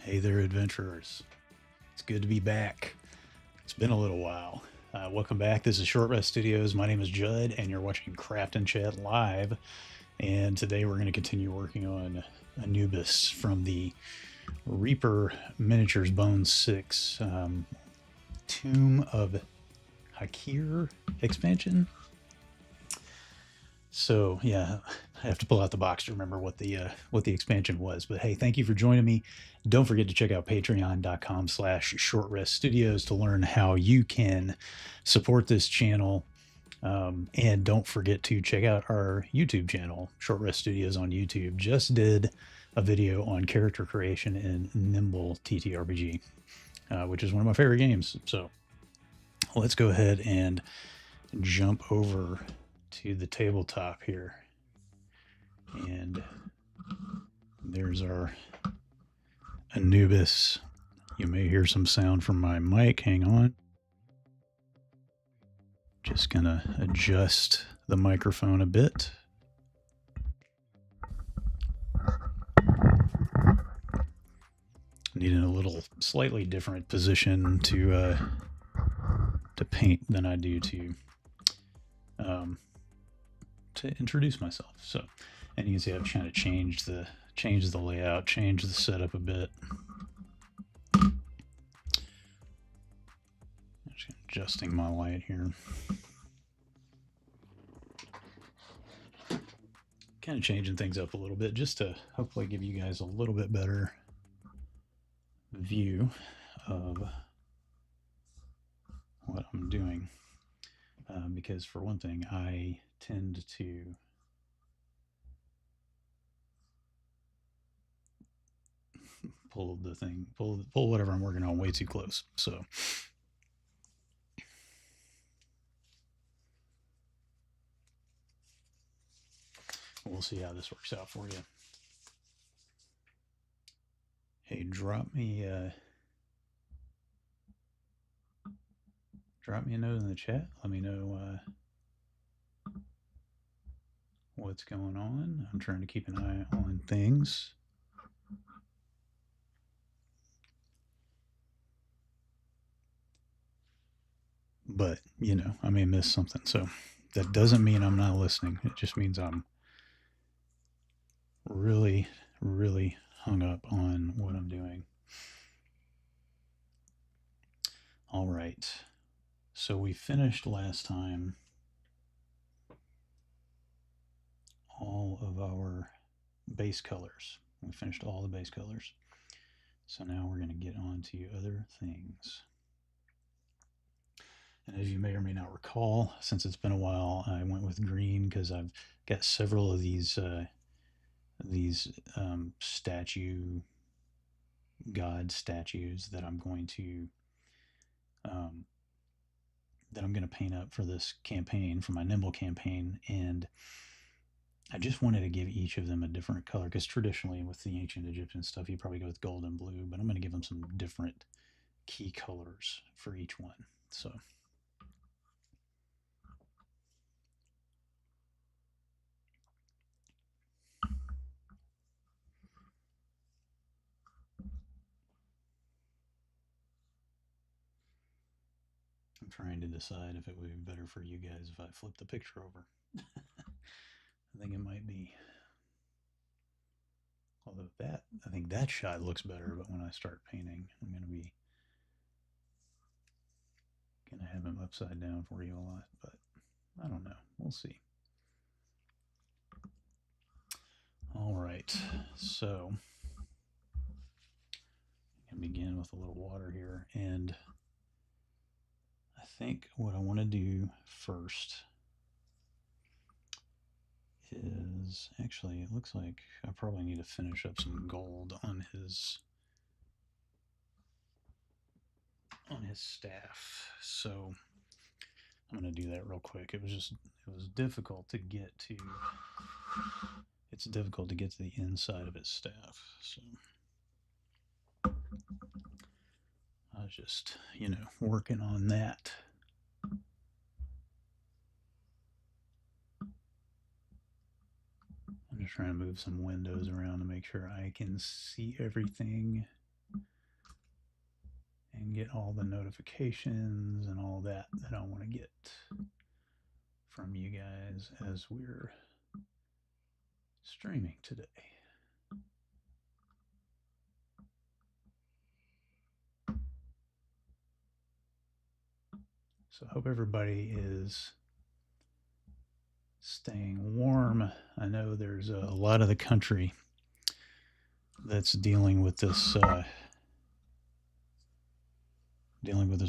Hey there, adventurers. It's good to be back. It's been a little while. Welcome back. This is Short Rest Studios. My name is Judd, and you're watching Craft and Chat Live. And today we're going to continue working on Anubis from the Reaper Miniatures Bone 6 Tomb of Hakir expansion. So yeah, I have to pull out the box to remember what the expansion was. But hey, thank you for joining me. Don't forget to check out patreon.com/shortreststudios to learn how you can support this channel. And don't forget to check out our YouTube channel, Short Rest Studios on YouTube. Just did a video on character creation in Nimble TTRPG, which is one of my favorite games. So let's go ahead and jump over to the tabletop here. And there's our Anubis. You may hear some sound from my mic. Hang on. Just gonna adjust the microphone a bit. Needing a little slightly different position to paint than I do to introduce myself. So, and you can see I've kind of changed the layout, changed the setup a bit. Just adjusting my light here. Kind of changing things up a little bit just to hopefully give you guys a little bit better view of what I'm doing. Because for one thing, I tend to pull whatever I'm working on way too close. So we'll see how this works out for you. Hey, drop me a note in the chat. Let me know what's going on. I'm trying to keep an eye on things. But, you know, I may miss something. So that doesn't mean I'm not listening. It just means I'm really, really hung up on what I'm doing. All right. So we finished last time all of our base colors. We finished all the base colors. So now we're going to get on to other things. And as you may or may not recall, since it's been a while, I went with green because I've got several of these statue god statues that I'm going to paint up for this campaign, for my Nimble campaign, and I just wanted to give each of them a different color because traditionally with the ancient Egyptian stuff you probably go with gold and blue, but I'm going to give them some different key colors for each one. So I'm trying to decide if it would be better for you guys if I flip the picture over. I think it might be. Although I think that shot looks better, but when I start painting, I'm going to have him upside down for you a lot, but I don't know. We'll see. All right, so I can begin with a little water here, and I think what I want to do first is actually, it looks like I probably need to finish up some gold on his staff. So I'm going to do that real quick. It was difficult to get to. It's difficult to get to the inside of his staff. So I was just, working on that. I'm just trying to move some windows around to make sure I can see everything and get all the notifications and all that I want to get from you guys as we're streaming today. So I hope everybody is staying warm. I know there's a lot of the country that's dealing with this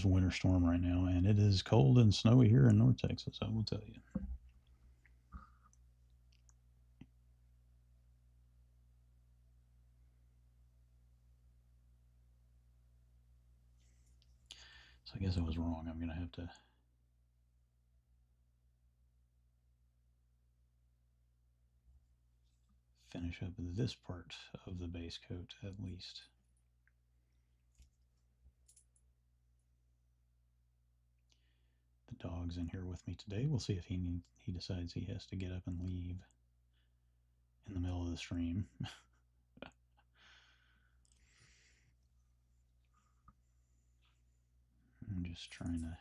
winter storm right now, and it is cold and snowy here in North Texas, I will tell you. So I guess I was wrong. I'm going to have to finish up this part of the base coat at least. The dog's in here with me today. We'll see if he decides he has to get up and leave in the middle of the stream. I'm just trying to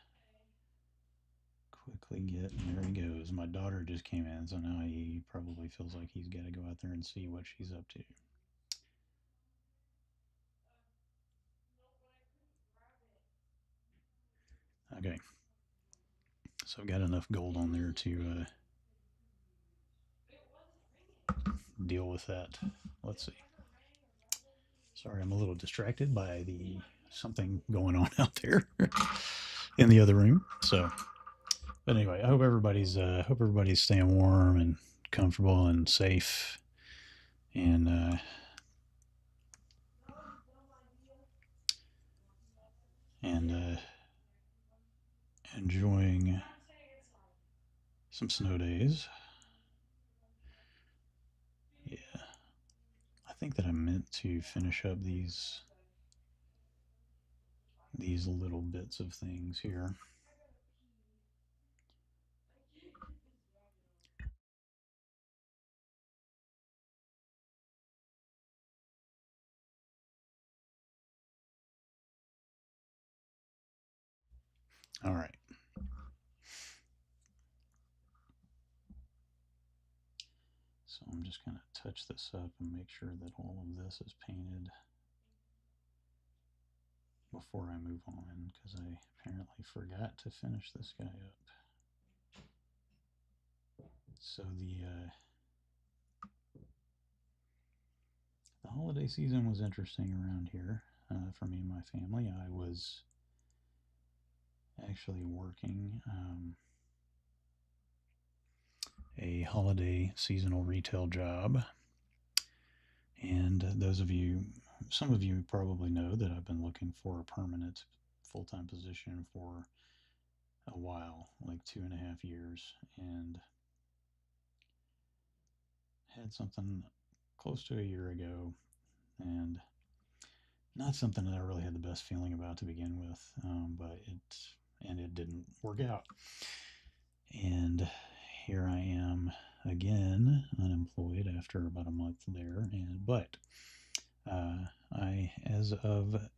quickly get, and there he goes. My daughter just came in, so now he probably feels like he's got to go out there and see what she's up to. Okay, so I've got enough gold on there to deal with that. Let's see. Sorry, I'm a little distracted by the something going on out there in the other room. So, but anyway, I hope everybody's staying warm and comfortable and safe, and enjoying some snow days. Yeah, I think that I meant to finish up these little bits of things here. All right. So I'm just going to touch this up and make sure that all of this is painted before I move on, because I apparently forgot to finish this guy up. So the holiday season was interesting around here for me and my family. I was actually working a holiday seasonal retail job. And some of you probably know that I've been looking for a permanent full-time position for a while, like 2.5 years, and had something close to a year ago, and not something that I really had the best feeling about to begin with, but it didn't work out. And here I am again, unemployed after about a month there. But as of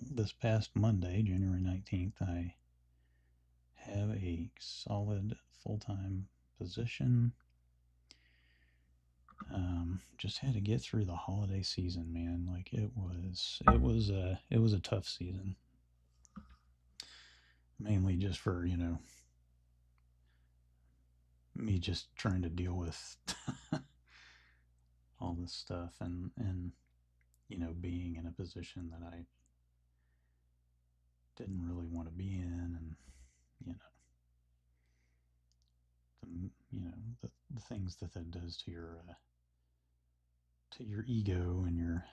this past Monday, January 19th, I have a solid full-time position. Just had to get through the holiday season, man. Like it was a tough season. Mainly just for, me just trying to deal with all this stuff and being in a position that I didn't really want to be in, and you know the things that does to your ego and your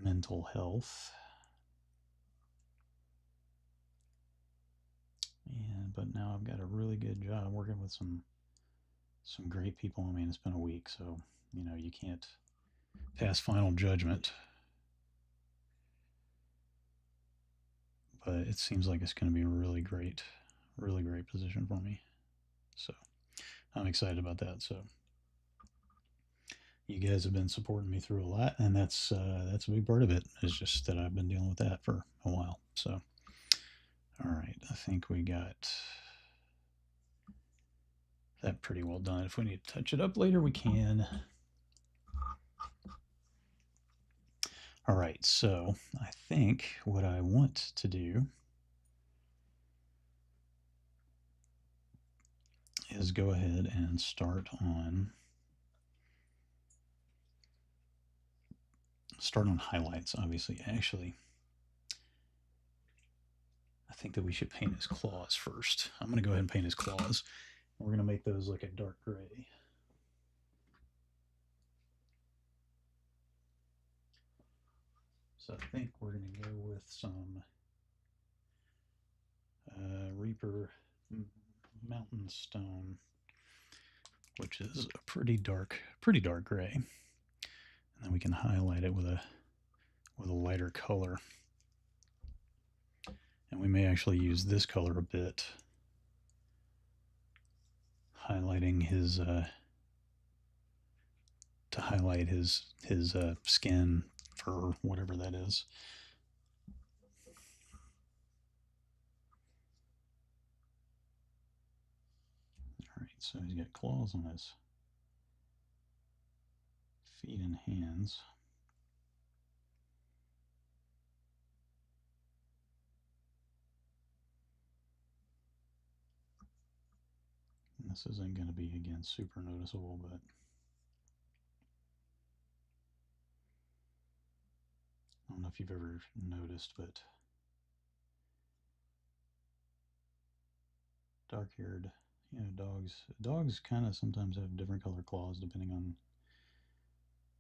mental health. But now I've got a really good job working with some great people. I mean, it's been a week, so you can't pass final judgment, but it seems like it's going to be a really great position for me. So I'm excited about that. So you guys have been supporting me through a lot, and that's a big part of it. It's just that I've been dealing with that for a while. So, all right, I think we got that pretty well done. If we need to touch it up later, we can. All right, so I think what I want to do is go ahead and start on highlights. Obviously, actually, I think that we should paint his claws first. I'm going to go ahead and paint his claws. We're going to make those like a dark gray. So I think we're going to go with some Reaper Mountain Stone, which is a pretty dark gray. And then we can highlight it with a lighter color. And we may actually use this color a bit, highlighting his to highlight his skin, fur, whatever that is. All right, so he's got claws on his feet and hands. And this isn't going to be, again, super noticeable, but I don't know if you've ever noticed, but dark-haired, dogs kind of sometimes have different color claws depending on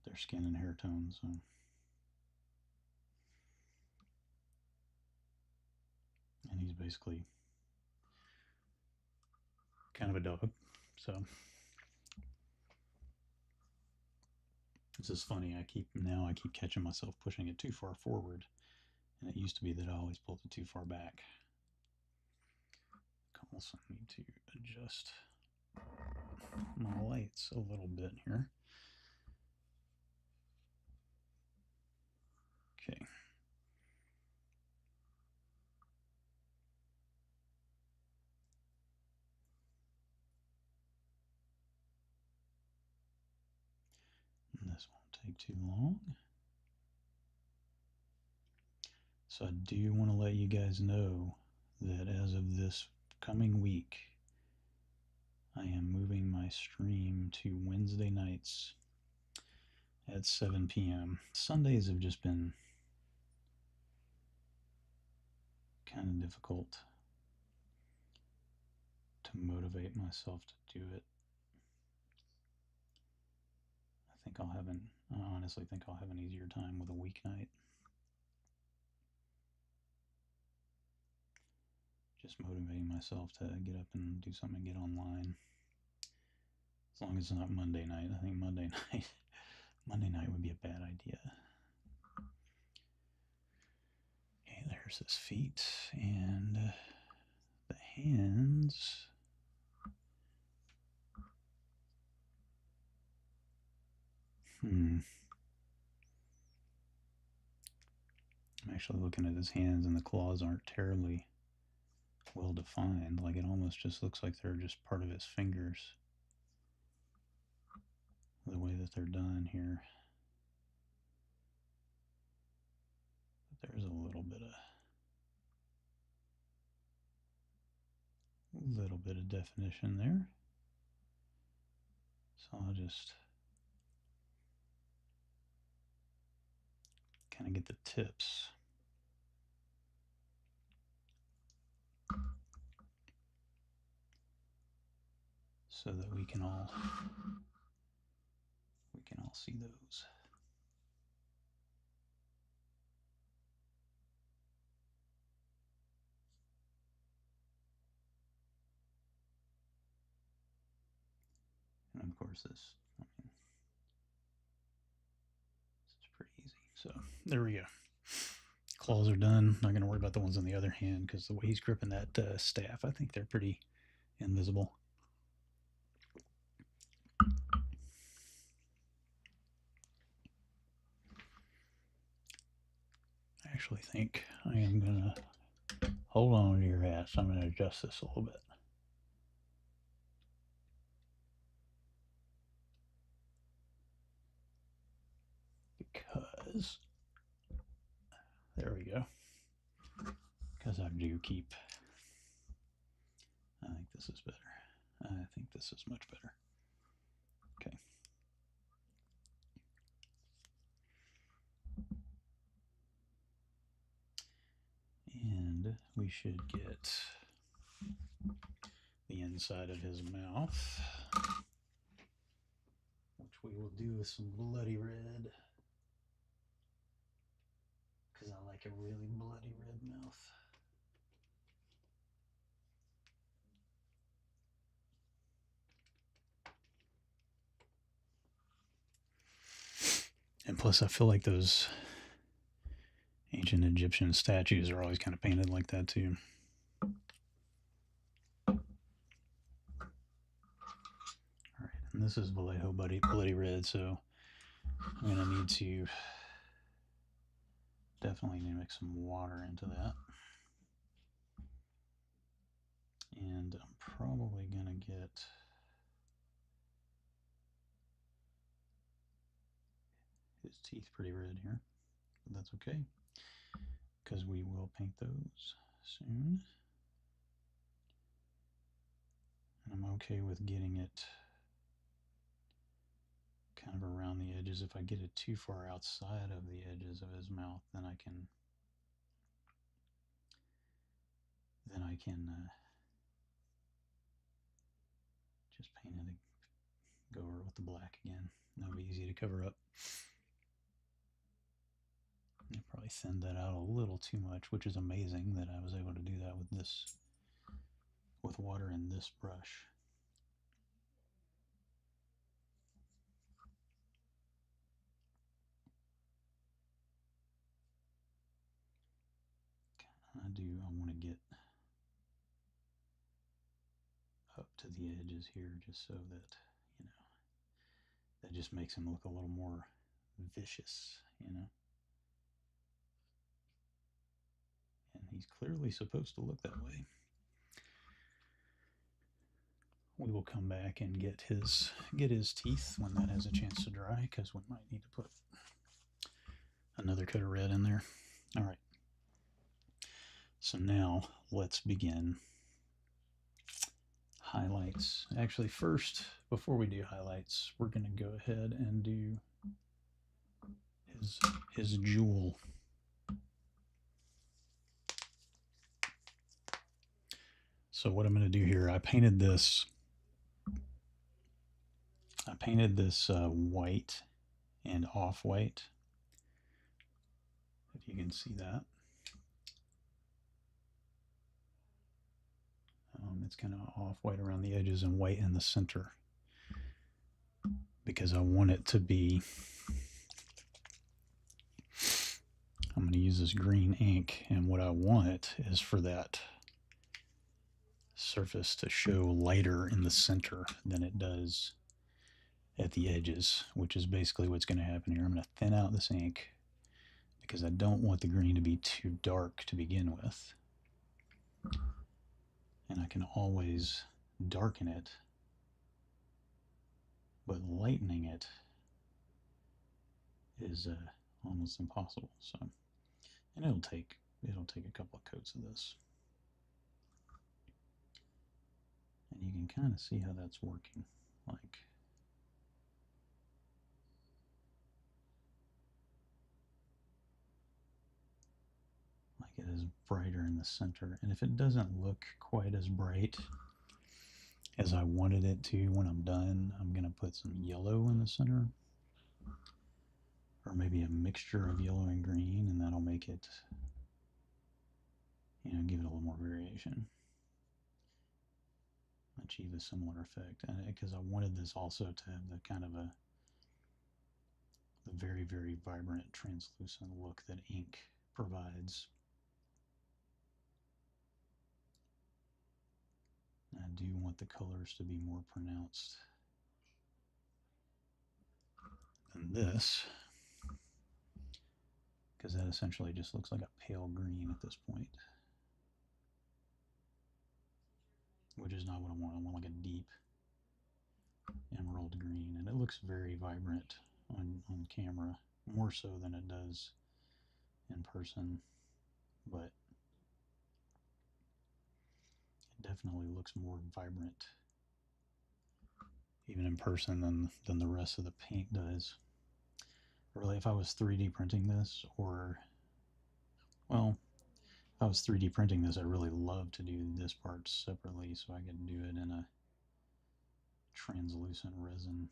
their skin and hair tone. So, and he's basically kind of a dog. So this is funny. I keep catching myself pushing it too far forward, and it used to be that I always pulled it too far back. I also need to adjust my lights a little bit here. Okay. And this won't take too long. So I do want to let you guys know that as of this coming week, I am moving my stream to Wednesday nights at 7 p.m. Sundays have just been kind of difficult to motivate myself to do it. I honestly think I'll have an easier time with a weeknight. Just motivating myself to get up and do something, get online. As long as it's not Monday night. I think Monday night would be a bad idea. Okay, there's his feet and the hands. I'm actually looking at his hands, and the claws aren't terribly well defined. Like, it almost just looks like they're just part of his fingers, the way that they're done here. But there's a little bit of definition there. So I'll just kind of get the tips. So that we can all see those. And of course this is pretty easy. So there we go. Claws are done. Not going to worry about the ones on the other hand because the way he's gripping that staff, I think they're pretty invisible. actually think I am going to hold on to your hats. I'm going to adjust this a little bit. Because, there we go. Because I do keep, I think this is better. I think this is much better. Okay. And we should get the inside of his mouth, which we will do with some bloody red, because I like a really bloody red mouth. And plus, I feel like those ancient Egyptian statues are always kind of painted like that too. All right, and this is Vallejo bloody red, so I'm gonna need to definitely need to mix some water into that. And I'm probably gonna get his teeth pretty red here, but that's okay, because we will paint those soon. And I'm okay with getting it kind of around the edges. If I get it too far outside of the edges of his mouth, then I can just paint it, go over with the black again. That'll be easy to cover up. I probably thinned that out a little too much, which is amazing that I was able to do that with this, with water in this brush. I want to get up to the edges here just so that, you know, that just makes him look a little more vicious, you know. And he's clearly supposed to look that way. We will come back and get his teeth when that has a chance to dry, because we might need to put another coat of red in there. All right. So now let's begin highlights. Actually, first, before we do highlights, we're going to go ahead and do his jewel. So what I'm going to do here, I painted this white and off-white, if you can see that. It's kind of off-white around the edges and white in the center, because I want it to be, I'm going to use this green ink, and what I want is for that surface to show lighter in the center than it does at the edges, which is basically what's going to happen here. I'm going to thin out this ink because I don't want the green to be too dark to begin with. And I can always darken it, but lightening it is almost impossible. So, and it'll take a couple of coats of this. And you can kind of see how that's working. Like it is brighter in the center. And if it doesn't look quite as bright as I wanted it to when I'm done, I'm going to put some yellow in the center, or maybe a mixture of yellow and green, and that'll make it, you know, give it a little more variation, achieve a similar effect. And because I wanted this also to have the kind of the very, very vibrant translucent look that ink provides. I do want the colors to be more pronounced than this. because that essentially just looks like a pale green at this point, which is not what I want. I want like a deep emerald green, and it looks very vibrant on camera, more so than it does in person, but it definitely looks more vibrant even in person than the rest of the paint does. Really, if I was 3D printing this, or, well, if I was 3D printing this, I'd really love to do this part separately so I could do it in a translucent resin.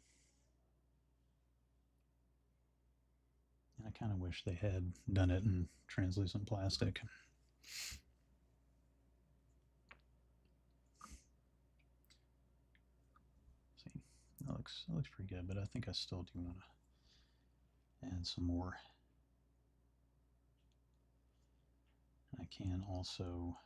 And I kind of wish they had done it in translucent plastic. See, that looks pretty good, but I think I still do want to add some more. I can also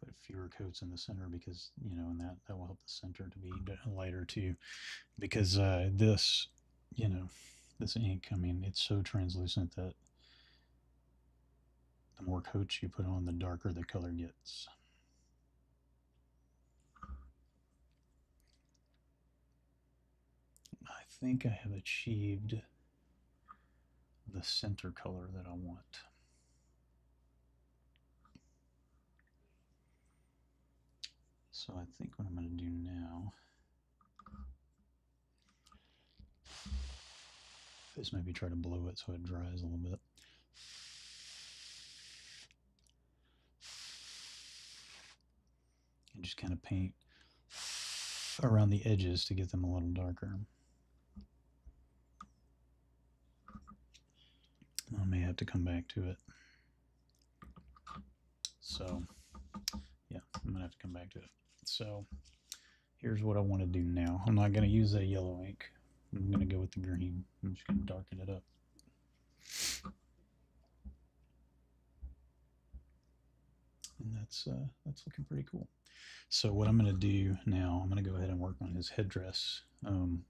put fewer coats in the center because, you know, and that will help the center to be lighter too. Because this, you know, this ink, I mean, it's so translucent that the more coats you put on, the darker the color gets. I think I have achieved the center color that I want. So I think what I'm going to do now is maybe try to blow it so it dries a little bit. And just kind of paint around the edges to get them a little darker. I may have to come back to it. So, yeah, I'm going to have to come back to it. So, here's what I want to do now. I'm not going to use that yellow ink. I'm going to go with the green. I'm just going to darken it up. And that's looking pretty cool. So what I'm going to do now, I'm going to go ahead and work on his headdress,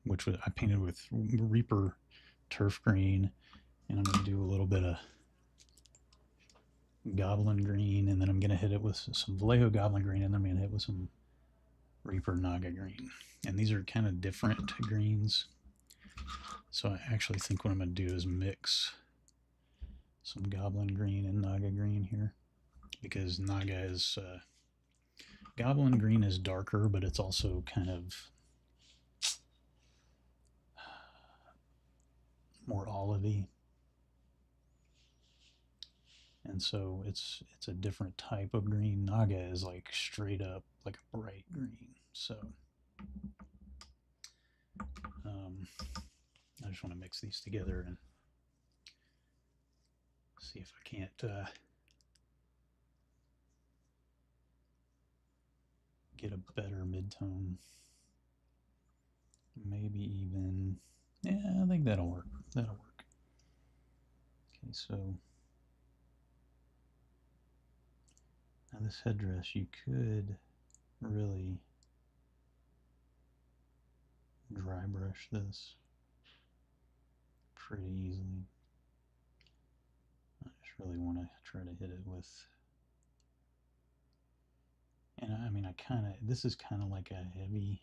which I painted with Reaper turf green, and I'm going to do a little bit of goblin green, and then I'm going to hit it with some Vallejo goblin green, and then I'm going to hit it with some Reaper Naga green. And these are kind of different greens. So I actually think what I'm going to do is mix some goblin green and Naga green here, because Naga is goblin green is darker, but it's also kind of more olivey, and so it's a different type of green. Naga is like straight up like a bright green. So I just want to mix these together and see if I can't get a better mid-tone. Maybe even, yeah, I think that'll work. That'll work. Okay, so now this headdress, you could really dry brush this pretty easily. I just really want to try to hit it with, and I mean, this is kind of like a heavy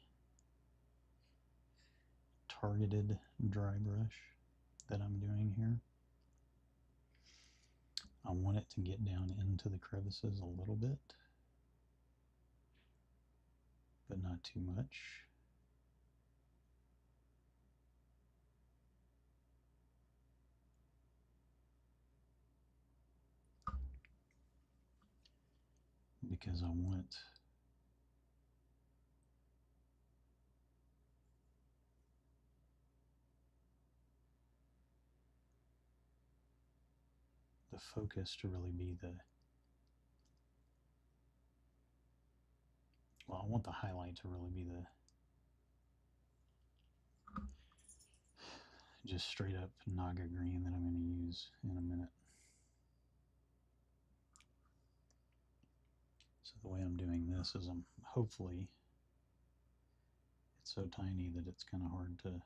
targeted dry brush that I'm doing here. I want it to get down into the crevices a little bit, but not too much. Because I want the focus to really be the, well, I want the highlight to really be the just straight up Naga green that I'm going to use in a minute. So the way I'm doing this is hopefully it's so tiny that it's kind of hard to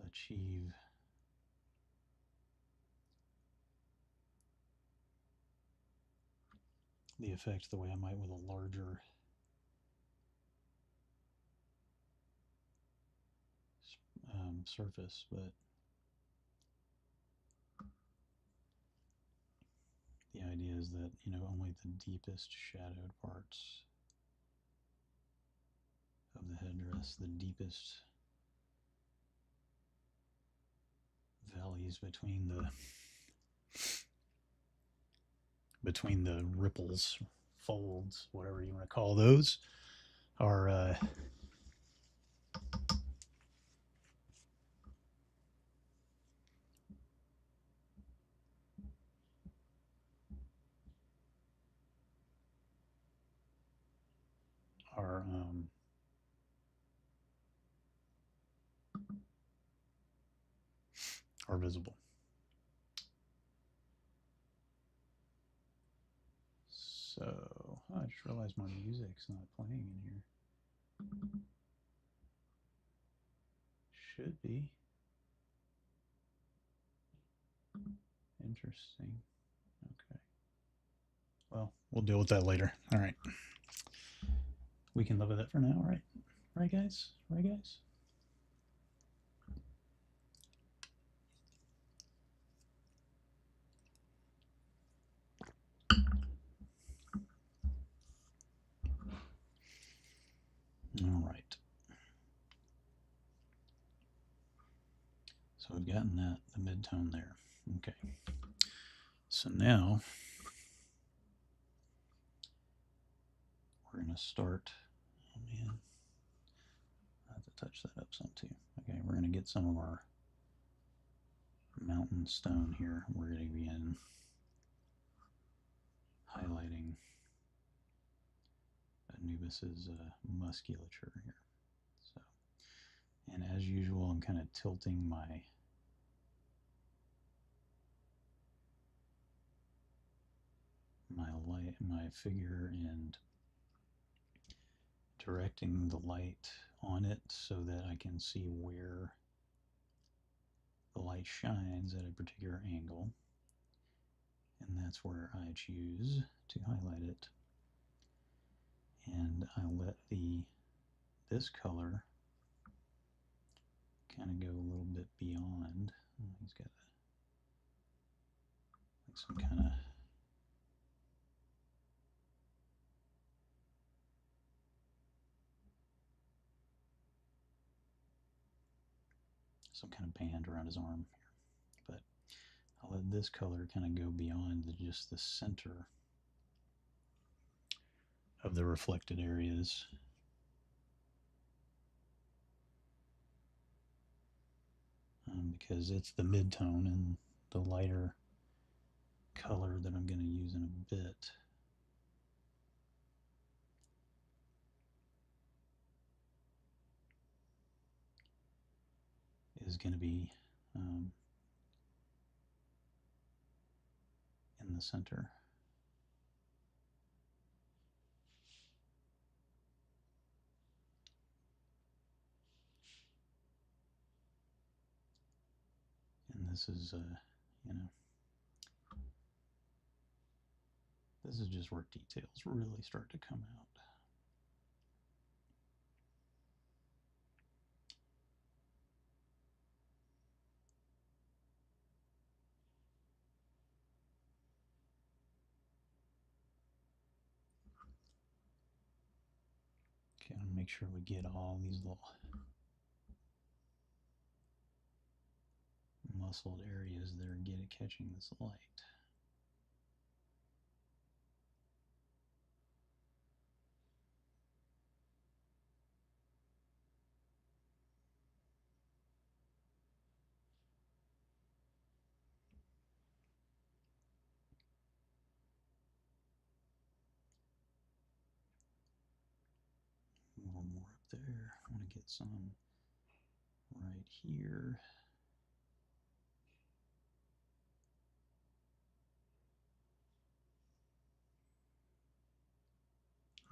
achieve the effect the way I might with a larger surface, but the idea is that, you know, only the deepest shadowed parts of the headdress, the deepest valleys between the ripples, folds, whatever you want to call those, are are are visible. So I just realized my music's not playing in here. Should be. Interesting. Okay. Well, we'll deal with that later. All right. We can live with it for now, right? Right, guys? Right, guys? All right. So we've gotten that, the mid-tone there. Okay. So now we're going to start. Oh, man. I have to touch that up some too. Okay, we're going to get some of our mountain stone here. We're going to begin highlighting Anubis's musculature here. So, and as usual, I'm kind of tilting my my figure and directing the light on it so that I can see where the light shines at a particular angle, and that's where I choose to highlight it. And I let this color kind of go a little bit beyond. He's got like some kind of band around his arm here, but I'll let this color kind of go beyond just the center of the reflected areas. Because it's the mid-tone, and the lighter color that I'm going to use in a bit is going to be in the center. And this is, you know, this is just where details really start to come out. Okay, I'll make sure we get all these little muscled areas that are catching this light. A little more up there. I want to get some right here.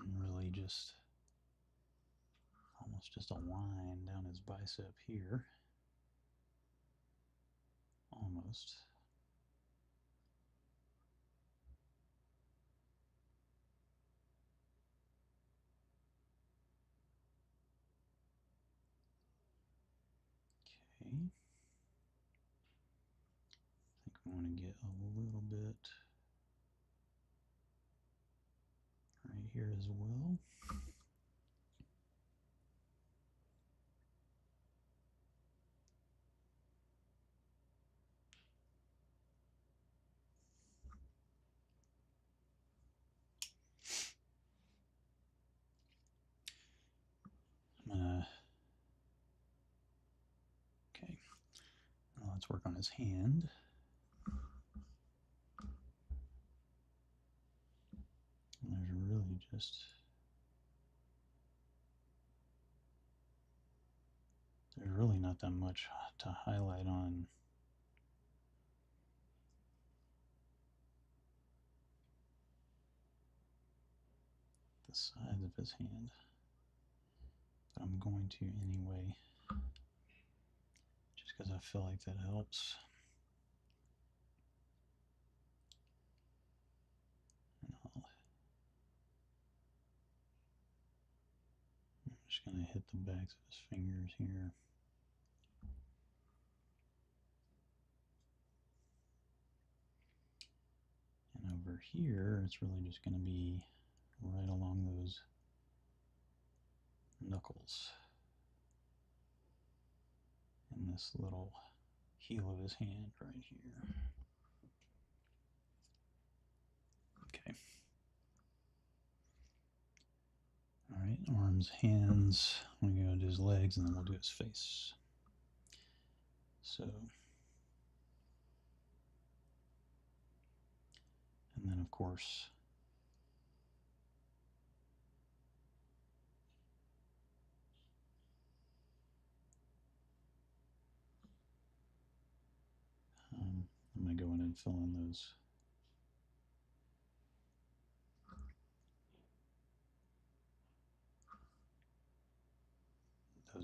And really just almost just a line down his bicep here. Almost. Okay. I think I'm going to get a little bit right here as well. Okay, now let's work on his hand. And there's really just, there's really not that much to highlight on the sides of his hand. But I'm going to anyway, just because I feel like that helps. And I'm just going to hit the backs of his fingers here. And over here, it's really just going to be right along those knuckles and this little heel of his hand right here. Okay. All right, arms, hands. I'm going to go do his legs and then we'll do his face. So, and then of course, I'm going to go in and fill in those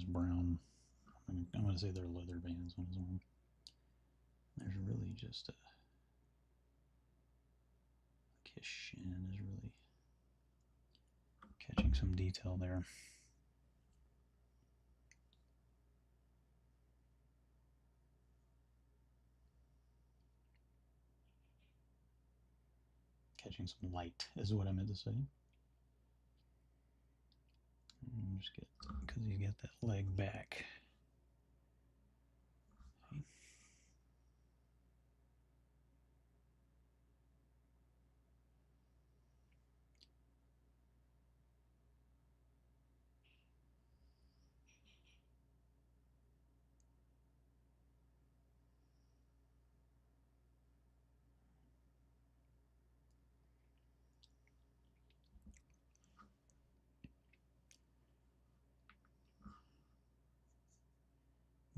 brown, I'm going to say they're leather bands on his arm. There's really just like his shin is really catching some detail there. Catching some light is what I meant to say. Just get, because you get that leg back.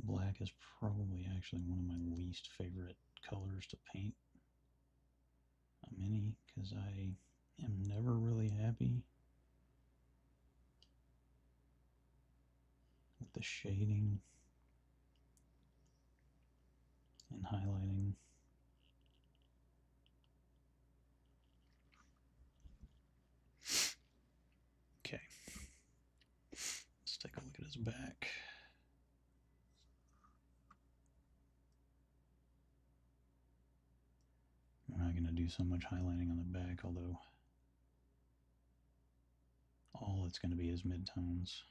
Black is probably actually one of my least favorite colors to paint a mini because I am never really happy with the shading and highlighting. Okay, let's take a look at his back. I'm not going to do so much highlighting on the back, although all it's going to be is midtones.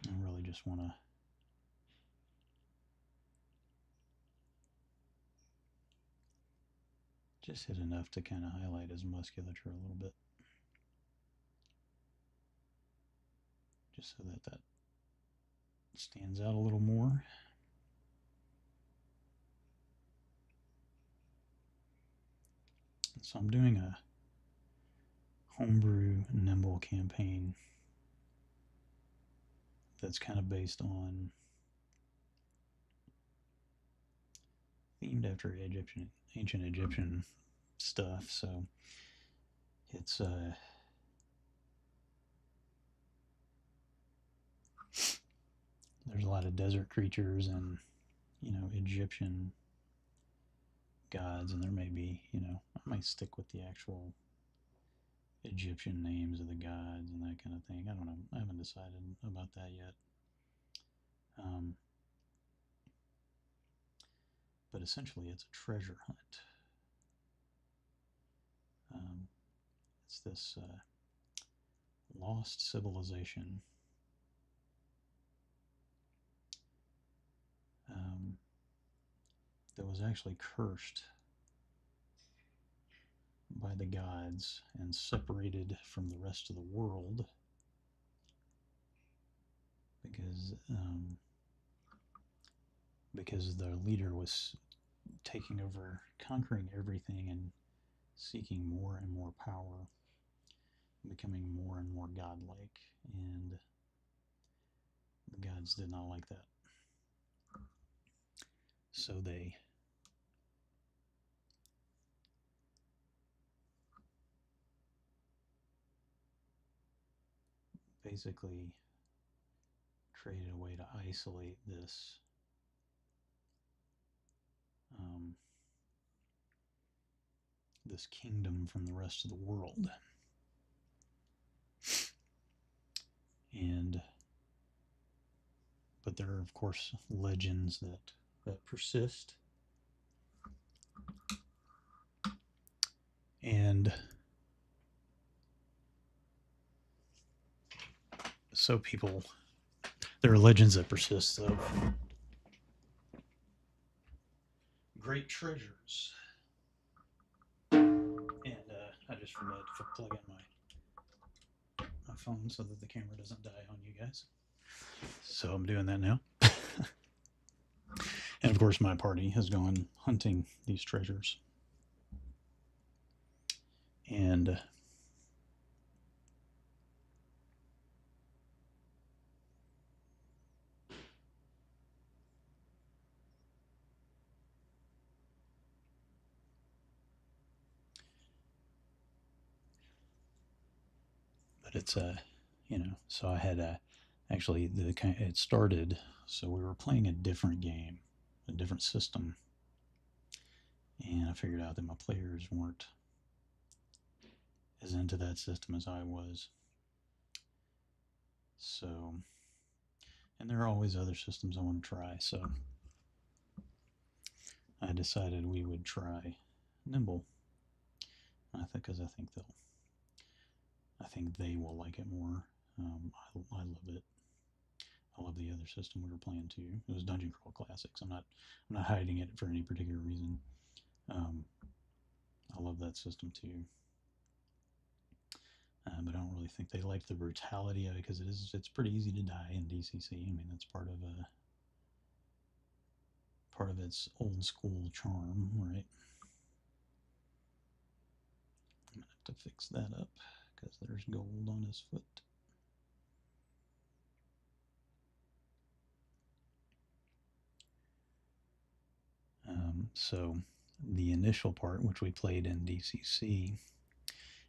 I really just want to just hit enough to kind of highlight his musculature a little bit. Just so that that stands out a little more. So I'm doing a homebrew nimble campaign that's kind of based on themed after ancient Egyptian stuff. So it's there's a lot of desert creatures and Egyptian gods, and there may be I might stick with the actual Egyptian names of the gods and that kind of thing. I don't know. I haven't decided about that yet. But essentially, it's a treasure hunt. It's this lost civilization that was actually cursed by the gods and separated from the rest of the world because the leader was taking over, conquering everything, and seeking more and more power, becoming more and more godlike, and the gods did not like that. So they basically created a way to isolate this kingdom from the rest of the world. But there are, of course, legends that persist. And so there are legends that persist of great treasures. And I just forgot to plug in my phone so that the camera doesn't die on you guys. So I'm doing that now. And of course, my party has gone hunting these treasures. And but it's so I had actually it started, so we were playing a different game, a different system, and I figured out that my players weren't as into that system as I was. So, and there are always other systems I want to try, so I decided we would try Nimble. Because I think they will like it more. I love it. I love the other system we were playing too. It was Dungeon Crawl Classics. I'm not hiding it for any particular reason. I love that system too. But I don't really think they like the brutality of it because it's pretty easy to die in DCC. I mean, that's part of its old school charm, right? I'm gonna have to fix that up because there's gold on his foot. So the initial part, which we played in DCC,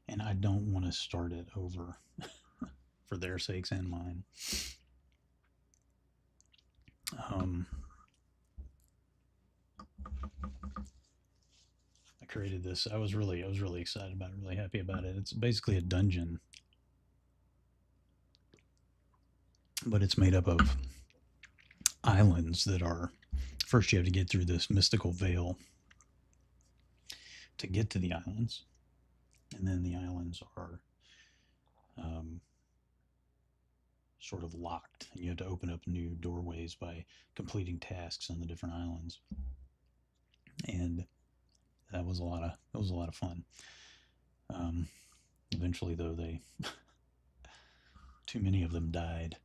and I don't want to start it over for their sakes and mine. I created this. I was really excited about it, really happy about it. It's basically a dungeon, but it's made up of islands that are, first you have to get through this mystical veil to get to the islands, and then the islands are sort of locked, and you have to open up new doorways by completing tasks on the different islands. And that was a lot of fun. Eventually, though, too many of them died.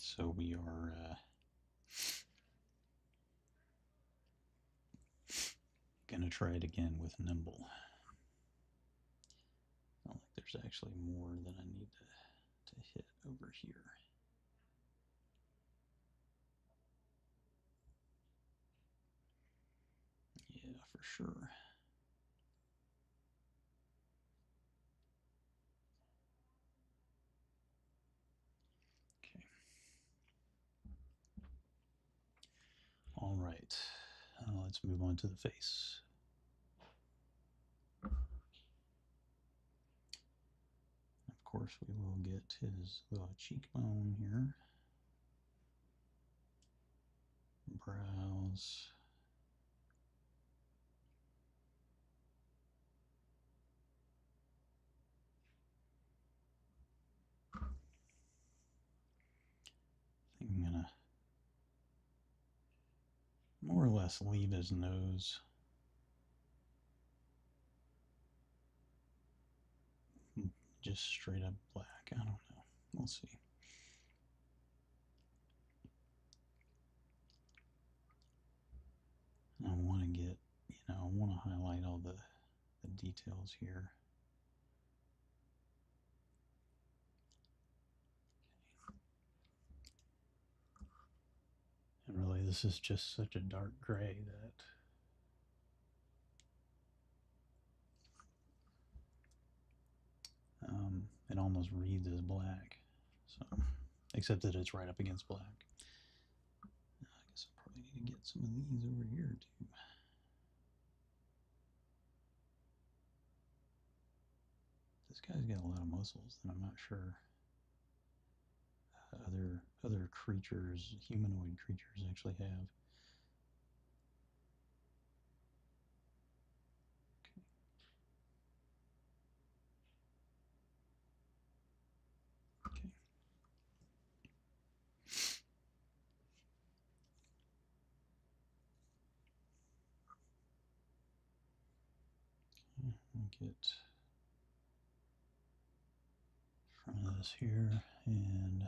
So we are gonna try it again with Nimble. I don't think there's actually more that I need to to hit over here. Yeah, for sure. Okay. All right. Let's move on to the face. Of course, we will get his little cheekbone here. Brows. I think I'm gonna more or less leave his nose just straight up black. I don't know. We'll see. I want to get, I want to highlight all the details here. And really, this is just such a dark gray that it almost reads as black. So, except that it's right up against black. I guess I probably need to get some of these over here too. This guy's got a lot of muscles that I'm not sure other creatures, humanoid creatures, actually have. Okay. I'll get front of this here, and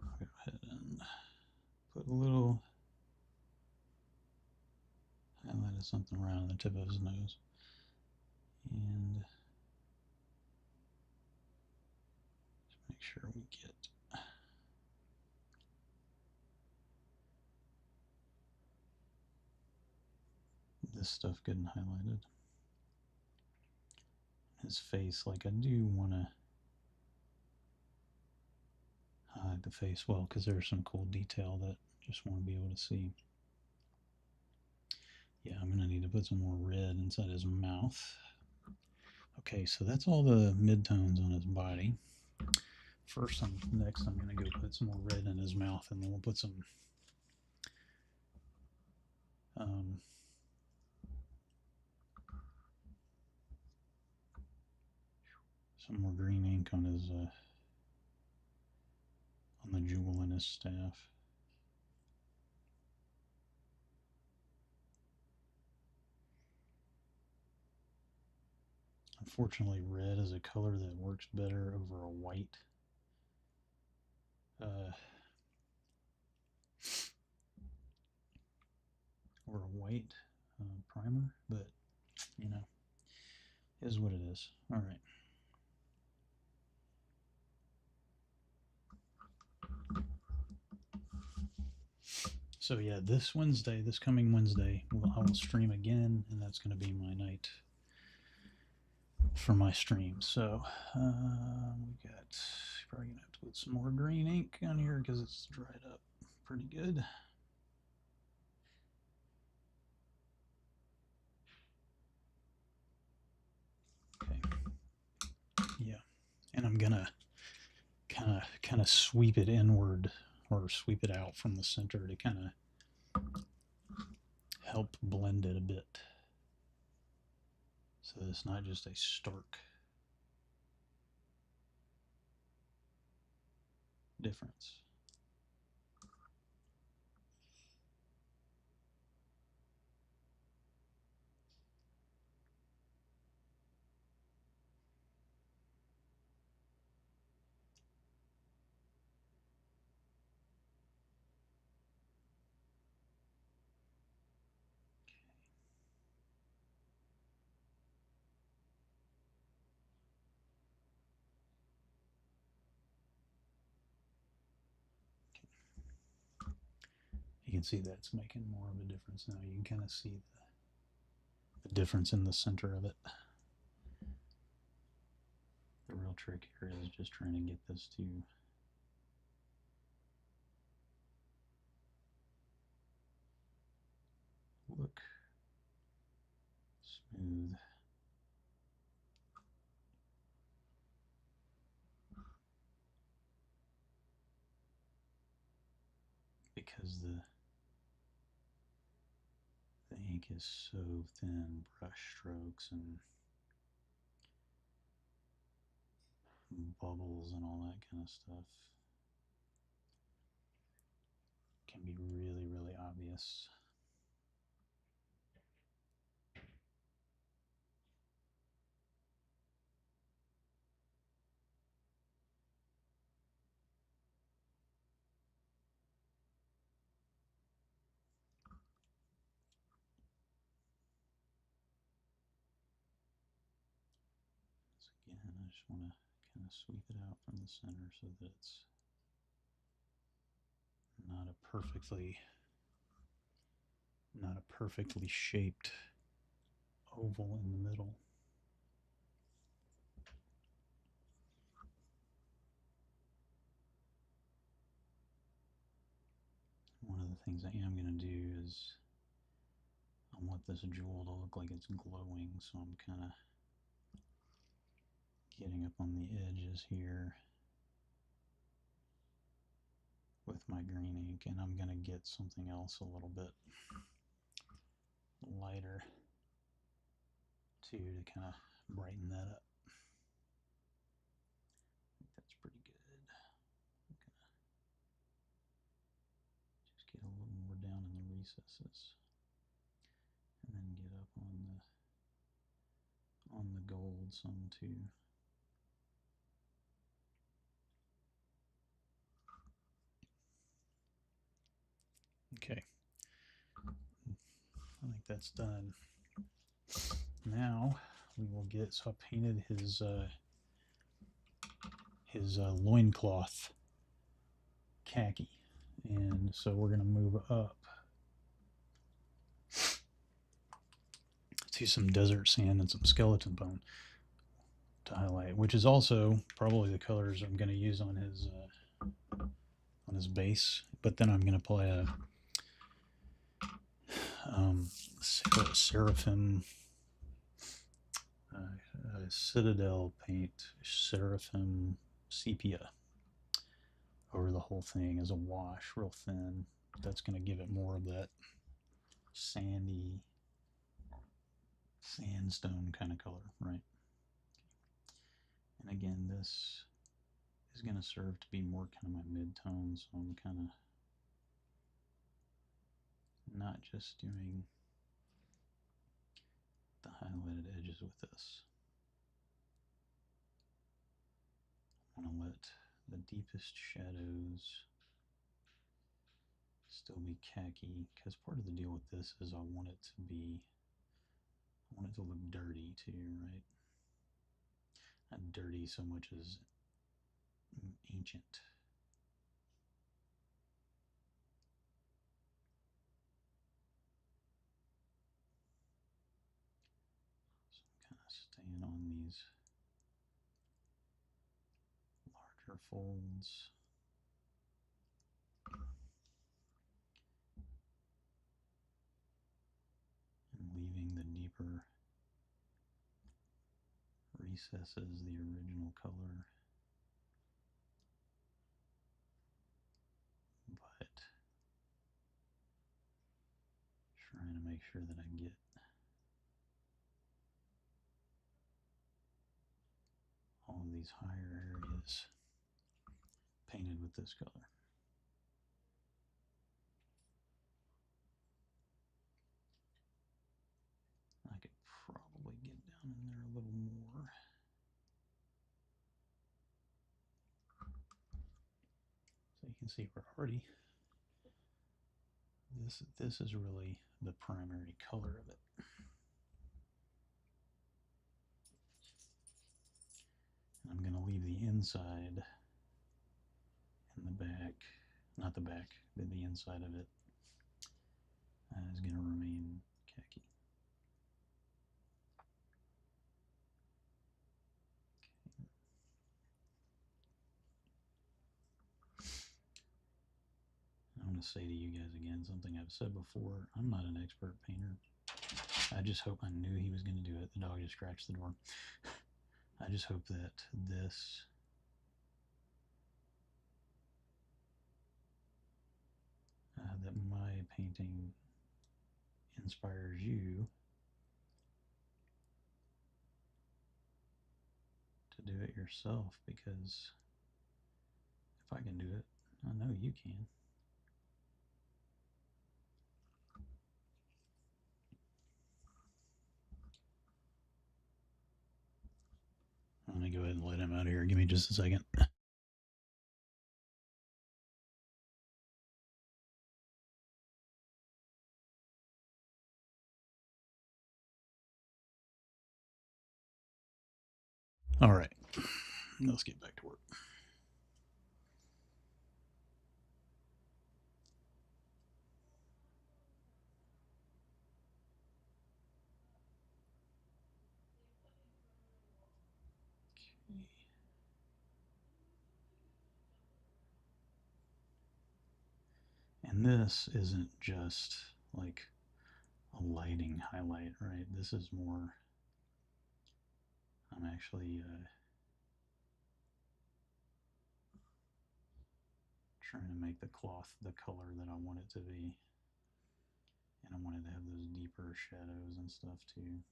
I'll go ahead and put a little highlight of something around the tip of his nose. And just make sure we get this stuff good and highlighted. His face, like I do want to highlight the face well because there's some cool detail that I just want to be able to see. Yeah, I'm going to need to put some more red inside his mouth. Okay, so that's all the midtones on his body. Next I'm going to go put some more red in his mouth, and then we'll put some more green ink on his on the jewel in his staff. Unfortunately, red is a color that works better over a white. Or a white primer, but is what it is. All right. So yeah, this coming Wednesday, I will stream again, and that's going to be my night for my stream. So we got probably gonna have to put some more green ink on here because it's dried up pretty good. Okay. Yeah, and I'm gonna kind of sweep it inward or sweep it out from the center to kind of help blend it a bit, so that it's not just a stark difference. see that's making more of a difference now. You can kind of see the difference in the center of it. The real trick here is just trying to get this to look smooth. Because the ink is so thin, brush strokes and bubbles and all that kind of stuff can be really, really obvious. So again, I just want to kind of sweep it out from the center so that it's not a perfectly shaped oval in the middle. One of the things I am going to do is I want this jewel to look like it's glowing, so I'm kind of getting up on the edges here with my green ink, and I'm going to get something else a little bit lighter too to kind of brighten that up. I think that's pretty good. Just get a little more down in the recesses, and then get up on the gold some too. Okay, I think that's done. Now we will get, so I painted his loincloth khaki, and so we're going to move up to some desert sand and some skeleton bone to highlight, which is also probably the colors I'm going to use on his base. But then I'm going to apply a seraphim citadel paint, seraphim sepia, over the whole thing as a wash, real thin. That's going to give it more of that sandy sandstone kind of color, right? And again, this is going to serve to be more kind of my mid-tone, so I'm kind of not just doing the highlighted edges with this. I want to let the deepest shadows still be khaki, because part of the deal with this is I want it to look dirty too, right? Not dirty so much as ancient. So I'm kind of staying on these larger folds. And leaving the deeper recesses the original color. But trying to make sure that I get all of these higher areas painted with this color. I could probably get down in there a little more. So you can see we're already, this is really the primary color of it. And I'm going to leave the inside and the back, not the back, but the inside of it is going to remain khaki. Okay. I'm going to say to you guys again something I've said before. I'm not an expert painter. I just hope I knew he was going to do it. The dog just scratched the door. I just hope that this that my painting inspires you to do it yourself, because if I can do it, I know you can. Let me go ahead and let him out of here. Give me just a second. All right, let's get back to work. Okay. And this isn't just like a lighting highlight, right? This is more, I'm actually trying to make the cloth the color that I want it to be. And I wanted to have those deeper shadows and stuff too.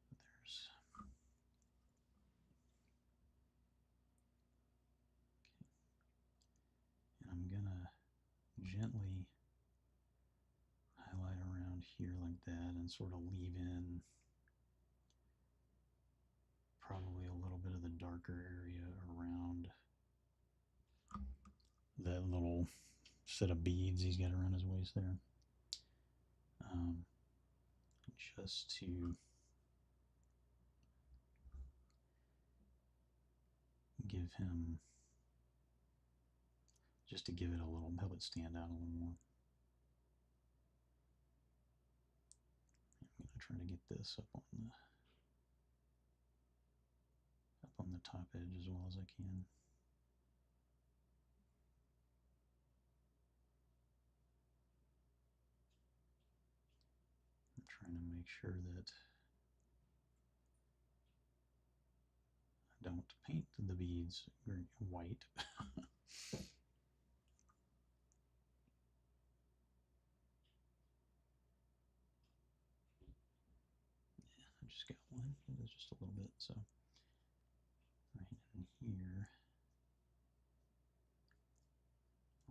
But there's, okay. And I'm gonna gently highlight around here like that and sort of leave in probably a little bit of the darker area around that little set of beads he's got around his waist there. Just to give him, just to give it a little, help it stand out a little more. I'm going to try to get this up on the top edge as well as I can. I'm trying to make sure that I don't paint the beads white. Yeah, I just got one. It was just a little bit. So right in here,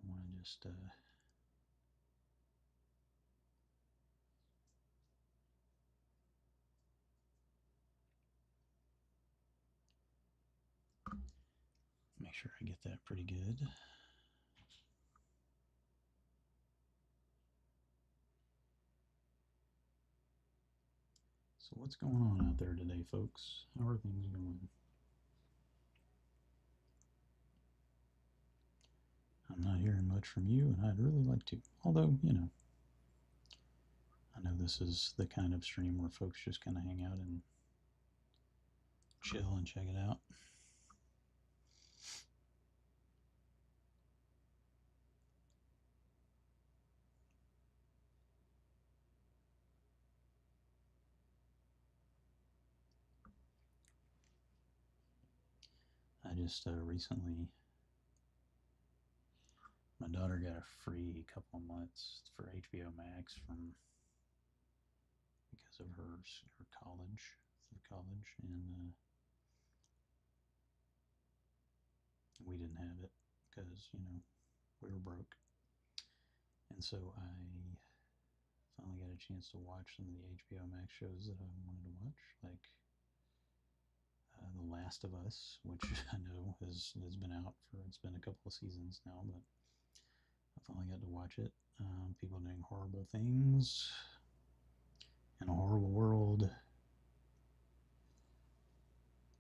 I want to just make sure I get that pretty good. So what's going on out there today, folks? How are things going? I'm not hearing much from you, and I'd really like to. Although, you know, I know this is the kind of stream where folks just kind of hang out and chill and check it out. I just recently, my daughter got a free couple of months for HBO Max from because of her college, and we didn't have it because we were broke, and so I finally got a chance to watch some of the HBO Max shows that I wanted to watch, like The Last of Us, which I know has been out for, it's been a couple of seasons now, but I finally got to watch it. People doing horrible things in a horrible world.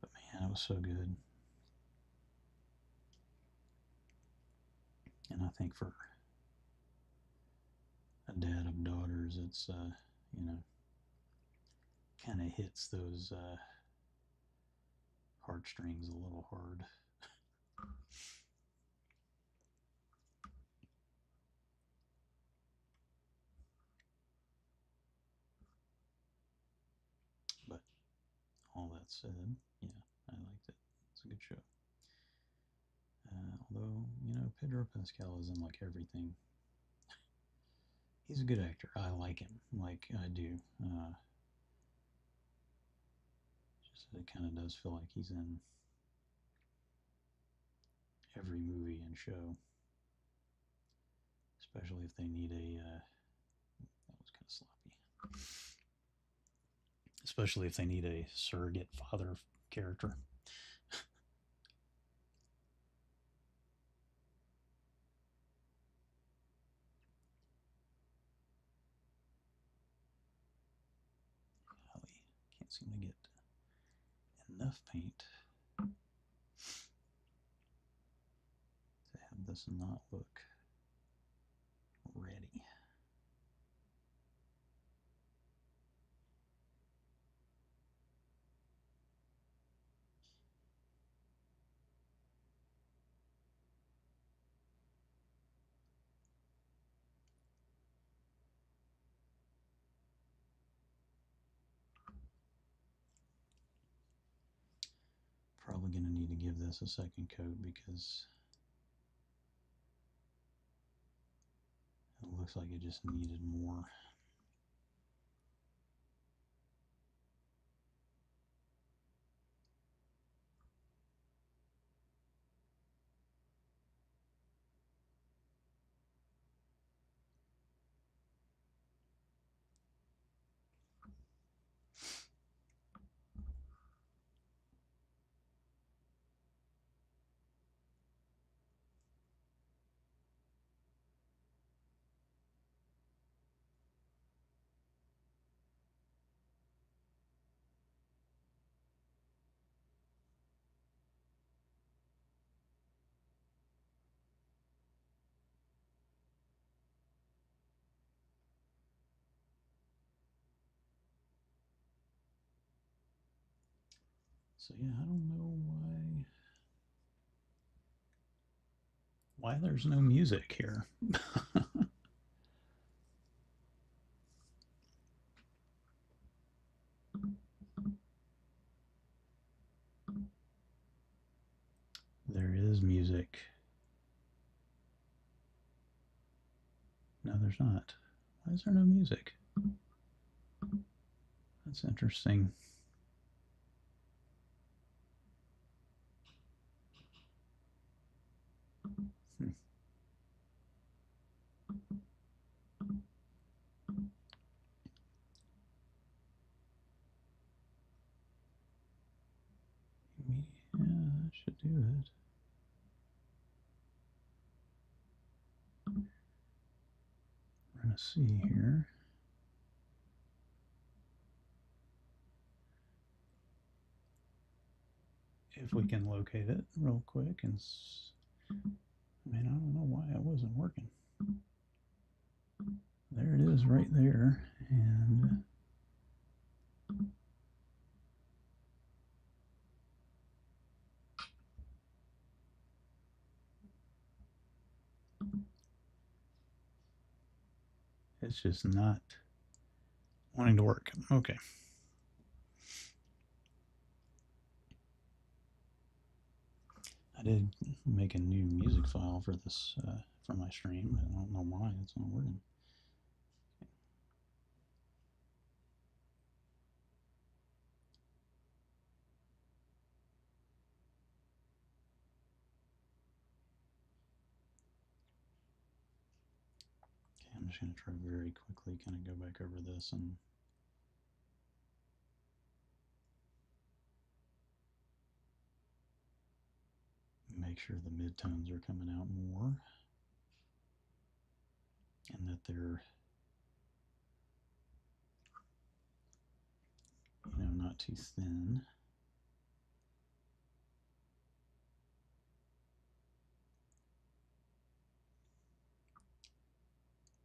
But man, it was so good. And I think for sometimes it's, you know, kind of hits those heartstrings a little hard. But all that said, yeah, I liked it. It's a good show. Although, you know, Pedro Pascal is in like everything. He's a good actor. I like him. Like, I do. Just it kind of does feel like he's in every movie and show. Especially if they need a... that was kind of sloppy. Especially if they need a surrogate father character. Golly, can't seem to get enough paint to have this not look ready. Probably going to need to give this a second coat because it looks like it just needed more. So yeah, I don't know why there's no music here. There is music. No, there's not. Why is there no music? That's interesting. Yeah, that should do it. We're going to see here. If we can locate it real quick and... I mean, I don't know why it wasn't working. There it is right there. And... it's just not wanting to work. Okay. I did make a new music file for this, for my stream. I don't know why it's not working. Okay, I'm just going to try very quickly kind of go back over this and make sure the midtones are coming out more and that they're, you know, not too thin.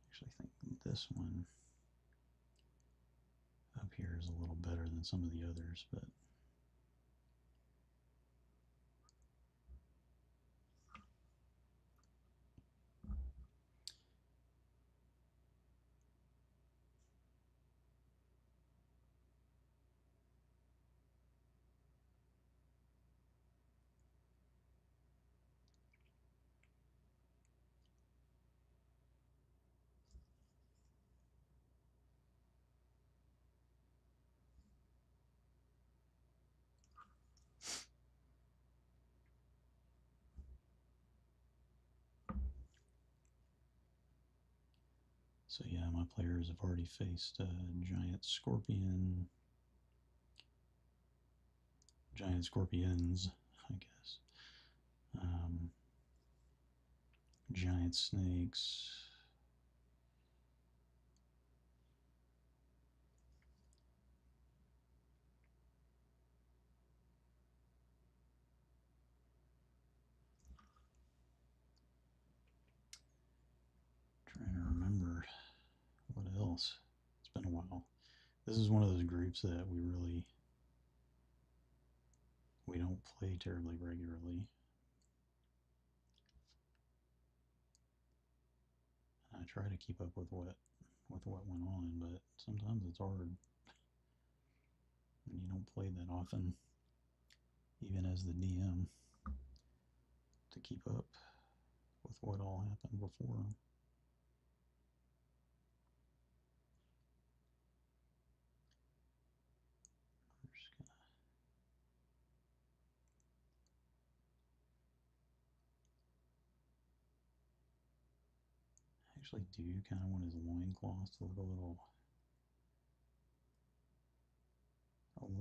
Actually, I think this one here is a little better than some of the others, but so yeah, my players have already faced giant scorpions, I guess, giant snakes, trying to remember what else. It's been a while. This is one of those groups that we don't play terribly regularly. I try to keep up with what went on, but sometimes it's hard when you don't play that often, even as the DM, to keep up with what all happened before. I actually do kind of want his loincloth to look a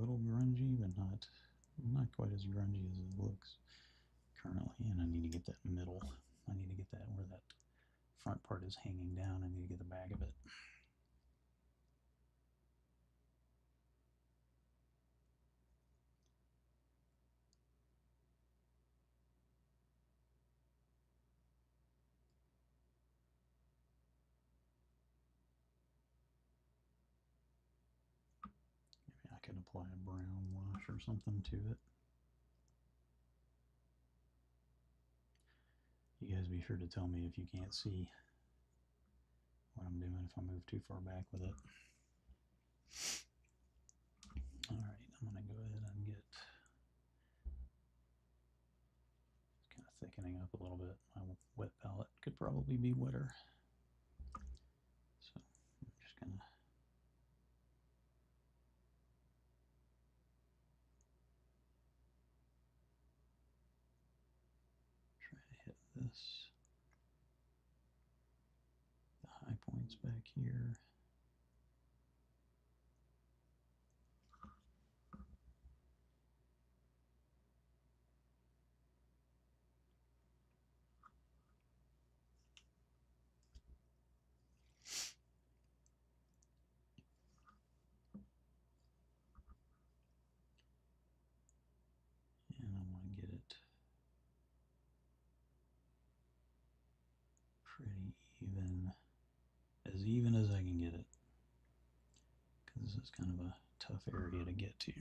little grungy, but not quite as grungy as it looks currently. And I need to get that middle. I need to get that where that front part is hanging down. I need to get the back of it. Maybe I could apply a brown wash or something to it. You guys be sure to tell me if you can't see what I'm doing if I move too far back with it. Alright, I'm going to go ahead and get kind of thickening up a little bit. My wet palette could probably be wetter. So I'm just going to try to hit this. The high points back here. And I want to get it pretty even as I can get it, because this is kind of a tough area to get to.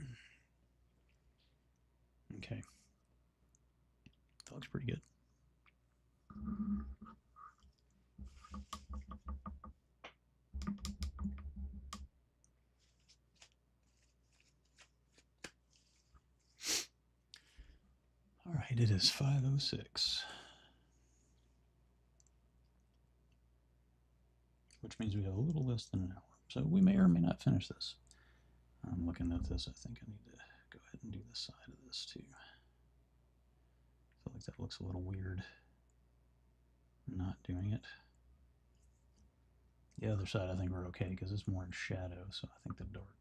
Okay, that looks pretty good. All right, it is 5:06, which means we have a little less than an hour. So we may or may not finish this. I'm looking at this. I think I need to go ahead and do the side of this too. I feel like that looks a little weird not doing it. The other side I think we're okay because it's more in shadow, so I think the dark,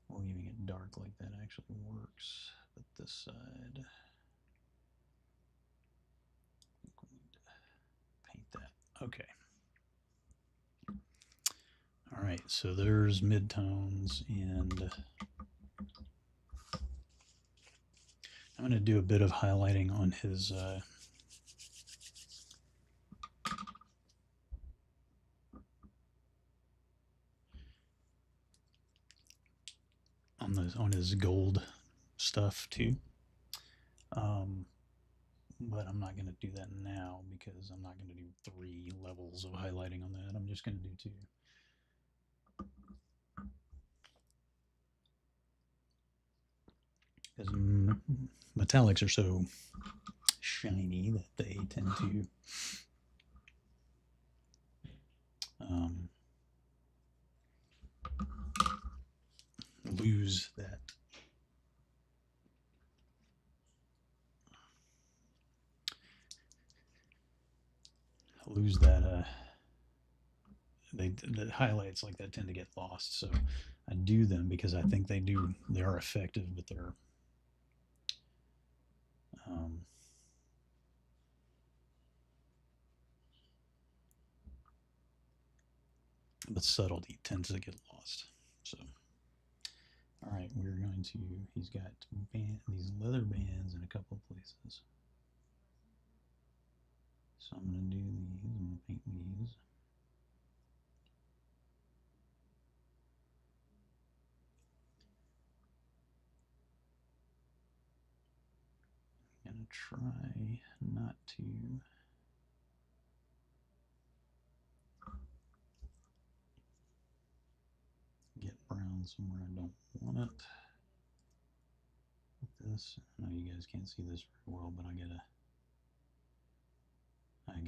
well, leaving it dark like that actually works. But this side, I think we need to paint that. Okay. All right, so there's midtones, and I'm going to do a bit of highlighting on his on his gold stuff too. But I'm not going to do that now because I'm not going to do 3 levels of highlighting on that. I'm just going to do 2. Because metallics are so shiny that they tend to lose that the highlights like that tend to get lost. So I do them because I think they are effective, but they're but subtlety tends to get lost. So all right, we're going to, he's got these leather bands in a couple of places. So I'm going to do these, I'm going to paint these. I'm going to try not to get brown somewhere I don't want it. With this, I know you guys can't see this very well, but I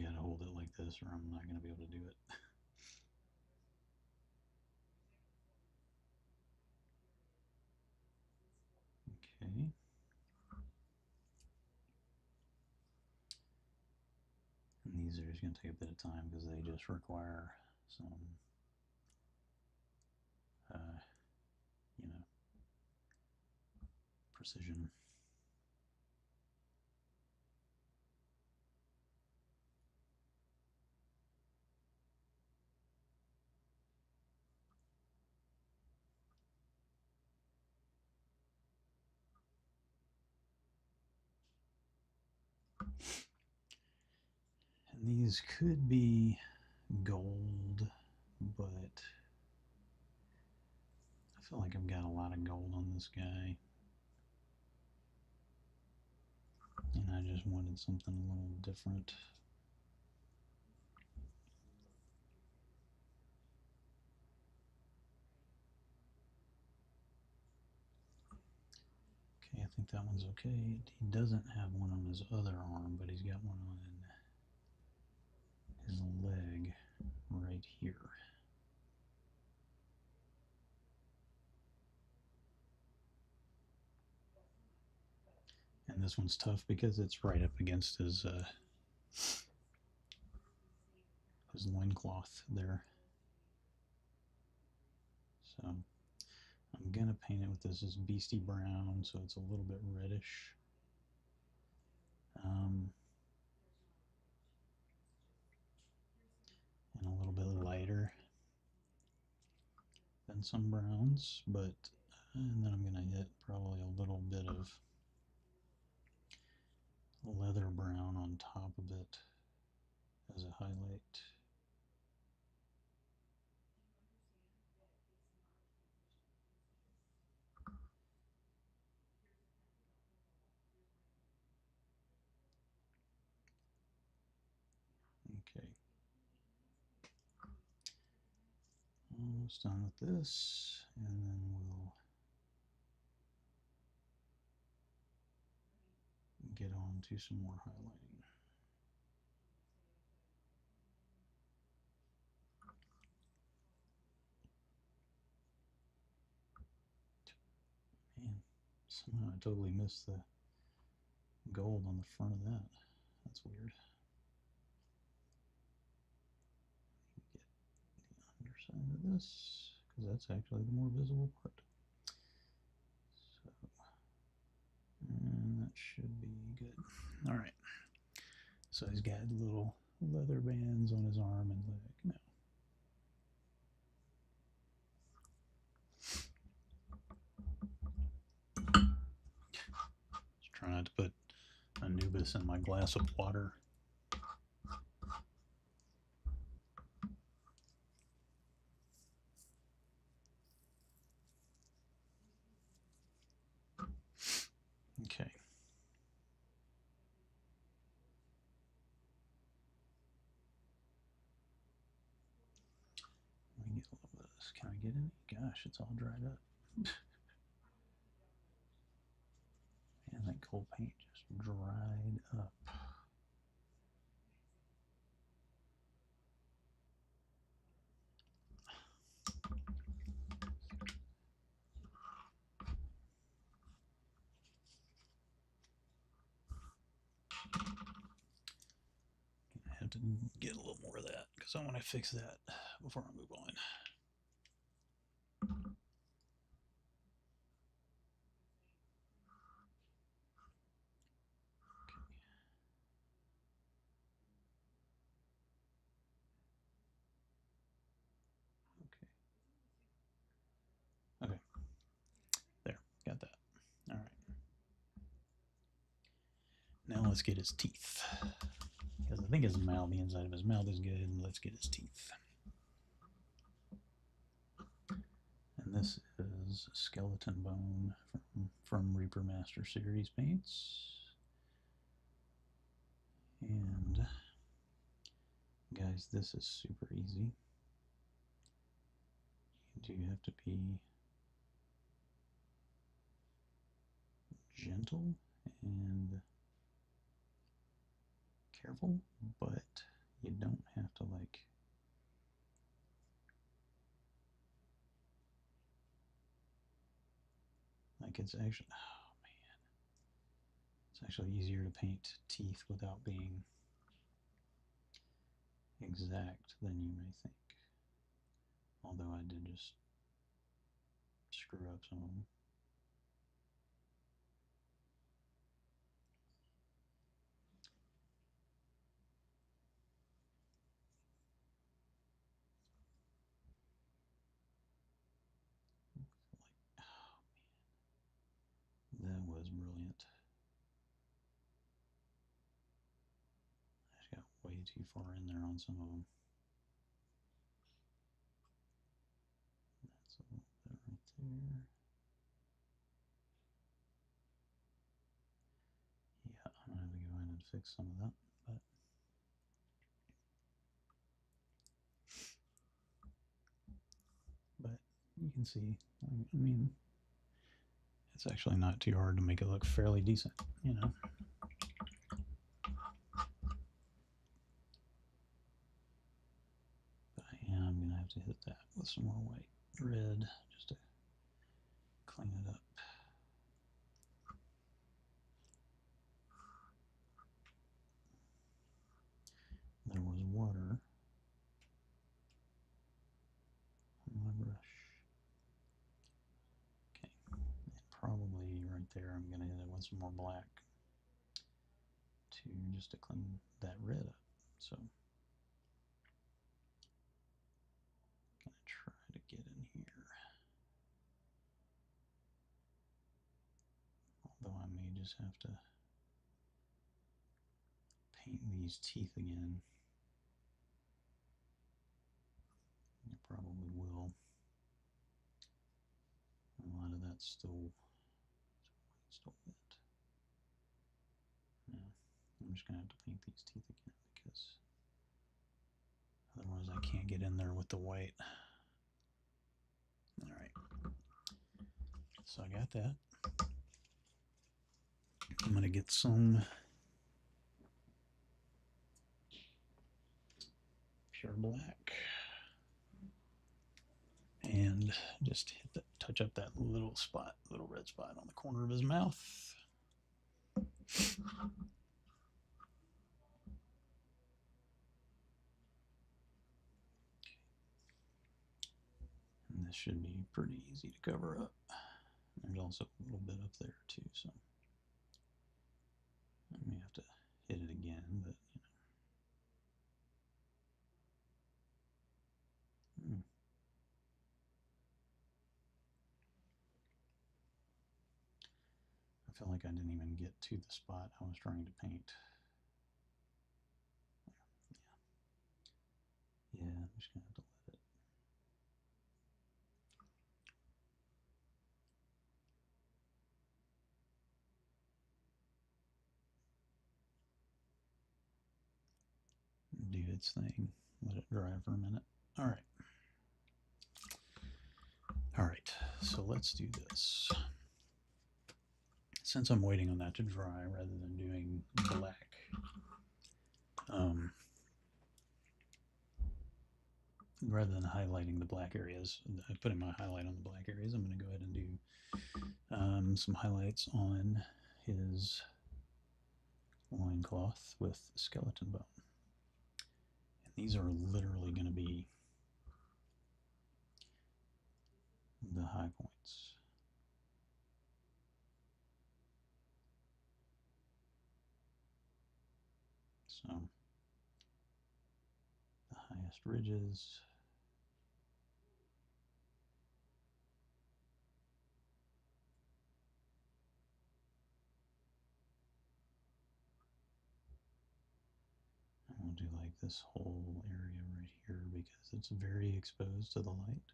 gotta hold it like this or I'm not gonna be able to do it. Okay. And these are just gonna take a bit of time because they just require some you know, precision. And these could be gold, but I feel like I've got a lot of gold on this guy. And I just wanted something a little different. Okay, I think that one's okay. He doesn't have one on his other arm, but he's got one on his leg right here. And this one's tough because it's right up against his loincloth there. So I'm gonna paint it with this beastie brown, so it's a little bit reddish. And a little bit lighter than some browns, but and then I'm gonna hit probably a little bit of leather brown on top of it as a highlight. Okay. Almost done with this, and then we'll get on to some more highlighting. Man, somehow I totally missed the gold on the front of that. That's weird. Get the underside of this, because that's actually the more visible part. So, and that should be good. All right. So he's got little leather bands on his arm and leg now. Just trying not to put Anubis in my glass of water. use a little bit of this. Can I get any? Gosh, it's all dried up. Man, that coal paint just dried up. I have to get a little more of that because I want to fix that before I move on. Okay. There, got that. All right. Now let's get his teeth. Because I think his mouth, the inside of his mouth is good, and let's get his teeth. And this is skeleton bone from Reaper Master Series paints. And guys, this is super easy. You do have to be gentle and careful, but you don't have to like it's actually, oh man, it's actually easier to paint teeth without being exact than you may think. Although I did just screw up some of them. That was brilliant. I just got way too far in there on some of them. That's a little bit right there. Yeah, I'm gonna have to go in and fix some of that, but you can see, I mean, it's actually not too hard to make it look fairly decent, you know. But I am gonna have to hit that with some more white red just to clean it up. There was water on my brush. Okay, and probably right there I'm gonna hit it with some more black just to clean that red up. So I'm gonna try to get in here. Although I may just have to paint these teeth again. I probably will. A lot of that's still wet. Yeah, I'm just gonna have to paint these teeth again because otherwise I can't get in there with the white. All right, so I got that. I'm gonna get some pure black and just hit that, touch up that little spot, little red spot on the corner of his mouth. And this should be pretty easy to cover up. There's also a little bit up there too, so I may have to hit it again, but you know. I feel like I didn't even get to the spot I was trying to paint. Yeah, I'm just gonna have to let it. Do its thing. Let it dry for a minute. All right. so let's do this. Since I'm waiting on that to dry rather than doing black, rather than highlighting the black areas, putting my highlight on the black areas, I'm going to go ahead and do some highlights on his loincloth with skeleton bone. And these are literally going to be the high points. So the highest ridges. And we'll do like this whole area right here because it's very exposed to the light.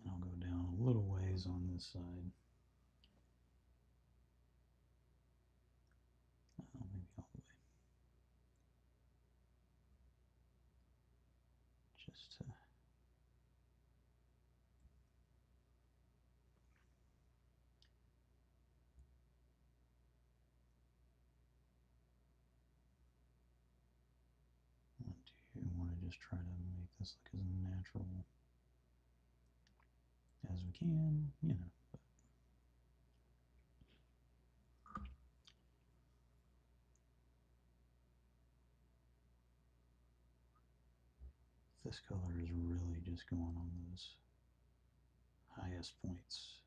And I'll go down a little ways on this side. Maybe all the way. Just to want to just try to make this look as natural as we can, you know. This color is really just going on those highest points.